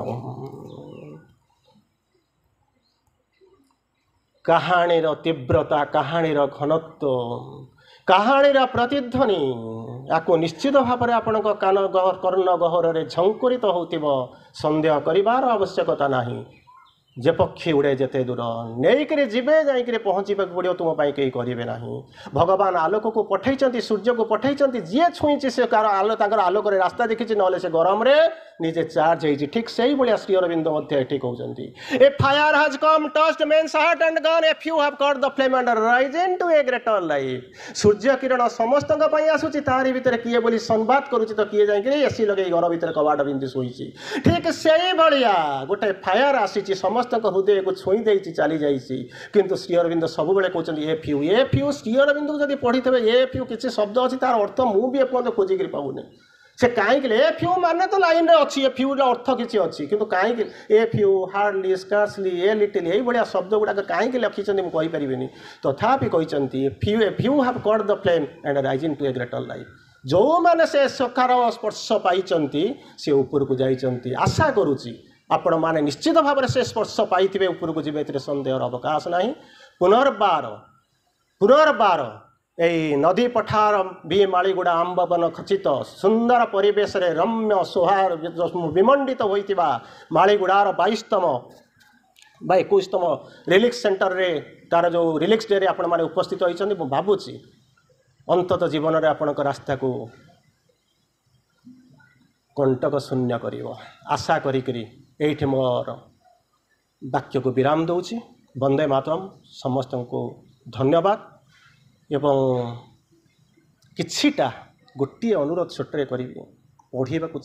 କାହାଣୀର ତୀବ୍ରତା, କାହାଣୀର ଘନତ୍ୱ, କାହାଣୀର ପ୍ରତିଧ୍ୱନି ୟାକୁ ନିଶ୍ଚିତ ଭାବରେ ଆପଣଙ୍କ କାନ କର୍ଣ୍ଣ ଗହରରେ ଝଙ୍କରିତ ହେଉଥିବ। ସନ୍ଦେହ କରିବାର ଆବଶ୍ୟକତା ନାହିଁ। ଯେ ପକ୍ଷୀ ଉଡ଼େ ଯେତେ ଦୂର ନେଇକରି ଯିବେ ଯାଇକରି ପହଞ୍ଚିବାକୁ ପଡ଼ିବ, ତୁମ ପାଇଁ କେହି କରିବେ ନାହିଁ। ଭଗବାନ ଆଲୋକକୁ ପଠାଇଛନ୍ତି, ସୂର୍ଯ୍ୟକୁ ପଠାଇଛନ୍ତି, ଯିଏ ଛୁଇଁଛି ସେ ତାଙ୍କର ଆଲୋକରେ ରାସ୍ତା ଦେଖିଛି, ନହେଲେ ସେ ଗରମରେ ନିଜେ ଚାର୍ଜ ହେଇଛି। ଠିକ୍ ସେଇଭଳିଆ ଶ୍ରୀ ଅରବିନ୍ଦ ମଧ୍ୟ ଏଠି କହୁଛନ୍ତି, a fire has come touched men's hearts and gone, a few have cut the flame and rise into a greater life. ସୂର୍ଯ୍ୟ କିରଣ ସମସ୍ତଙ୍କ ପାଇଁ ଆସୁଛି, ତାରି ଭିତରେ କିଏ ବୋଲି ସମ୍ବାଦ କରୁଛି ତ କିଏ ଯାଇକରି ଏସି ଲଗେଇ ଘର ଭିତରେ କବାଟ ବିନ୍ଧି ଶୋଇଛି। ଠିକ୍ ସେଇଭଳିଆ ଗୋଟେ ଫାୟାର ଆସିଛି, ସମସ୍ତଙ୍କ ହୃଦୟକୁ ଛୁଇଁ ଦେଇଛି, ଚାଲି ଯାଇଛି। କିନ୍ତୁ ଶ୍ରୀ ଅରବିନ୍ଦ ସବୁବେଳେ କହୁଛନ୍ତି ଏ ଫ୍ୟୁ। ଶ୍ରୀ ଅରବିନ୍ଦକୁ ଯଦି ପଢ଼ିଥିବେ ଏ ଫ୍ୟୁ କିଛି ଶବ୍ଦ ଅଛି, ତାର ଅର୍ଥ ମୁଁ ବି ଏପର୍ଯ୍ୟନ୍ତ ଖୋଜିକିରି ପାଉନି। ସେ କାହିଁକି ଏ ଫ୍ୟୁ ମାନେ ତ ଲାଇନ୍ରେ ଅଛି, ଏ ଫ୍ୟୁର ଅର୍ଥ କିଛି ଅଛି, କିନ୍ତୁ କାହିଁକି a few, hardly, scarcely, a little ଏଇଭଳିଆ ଶବ୍ଦ ଗୁଡ଼ାକ କାହିଁକି ଲେଖିଛନ୍ତି ମୁଁ କହିପାରିବିନି। ତଥାପି କହିଛନ୍ତି a few have cut the flame and rise into a greater life. ଯେଉଁମାନେ ସେ ସଖାର ସ୍ପର୍ଶ ପାଇଛନ୍ତି ସେ ଉପରକୁ ଯାଇଛନ୍ତି। ଆଶା କରୁଛି ଆପଣମାନେ ନିଶ୍ଚିତ ଭାବରେ ସେ ସ୍ପର୍ଶ ପାଇଥିବେ, ଉପରକୁ ଯିବେ, ଏଥିରେ ସନ୍ଦେହର ଅବକାଶ ନାହିଁ। ପୁନର୍ବାର এই নদী পঠার বি মাଳିଗୁଡ଼ା ଆମ୍ବବନ ଖଚିତ ସୁନ୍ଦର ପରିବେଶରେ ରମ୍ୟ ବିମଣ୍ଡିତ ହୋଇଥିବା ମାଳିଗୁଡ଼ାର 22ତମ ବା 21ତମ ରିଲିକ୍ସ ସେଣ୍ଟରରେ ତାର ଯେଉଁ ରିଲିକ୍ସ ଡେରେ ଆପଣମାନେ ଉପସ୍ଥିତ ହୋଇଛନ୍ତି। ମୁଁ ଭାବୁଛି ଅନ୍ତତଃ ଜୀବନରେ ଆପଣଙ୍କ ରାସ୍ତାକୁ କଣ୍ଟକ ଶୂନ୍ୟ କରିବ। ଆଶା କରିକିରି ଏଇଠି ମୋର ବାକ୍ୟକୁ ବିରାମ ଦେଉଛି। ବନ୍ଦେ ମାତରମ୍। ସମସ୍ତଙ୍କୁ ଧନ୍ୟବାଦ। ଏବଂ କିଛିଟା ଗୋଟିଏ ଅନୁରୋଧ ଛୋଟରେ କରିବି, ପଢ଼ିବାକୁ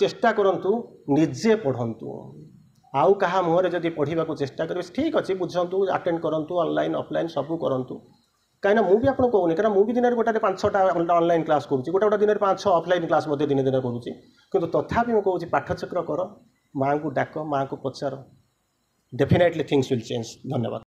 ଚେଷ୍ଟା କରନ୍ତୁ, ନିଜେ ପଢ଼ନ୍ତୁ। ଆଉ କାହା ମୁହଁରେ ଯଦି ପଢ଼ିବାକୁ ଚେଷ୍ଟା କରିବେ ଠିକ୍ ଅଛି, ବୁଝନ୍ତୁ, ଆଟେଣ୍ଡ କରନ୍ତୁ, ଅନଲାଇନ୍ ଅଫଲାଇନ୍ ସବୁ କରନ୍ତୁ। କାହିଁକିନା ମୁଁ ବି ଆପଣଙ୍କୁ କହୁନି, କାରଣ ମୁଁ ବି ଦିନରେ ଗୋଟାରେ 5-6ଟା ଅନଲାଇନ୍ କ୍ଲାସ୍ କରୁଛି, ଗୋଟେ ଦିନରେ 5-6 ଅଫଲାଇନ୍ କ୍ଲାସ୍ ମଧ୍ୟ ଦିନେ କରୁଛି। କିନ୍ତୁ ତଥାପି ମୁଁ କହୁଛି ପାଠଚକ୍ର କର, ମାଆଙ୍କୁ ଡାକ, ମାଆଙ୍କୁ ପଚାର, ଡେଫିନେଟଲି ଥିଙ୍ଗସ୍ ୱିଲ୍ ଚେଞ୍ଜ। ଧନ୍ୟବାଦ।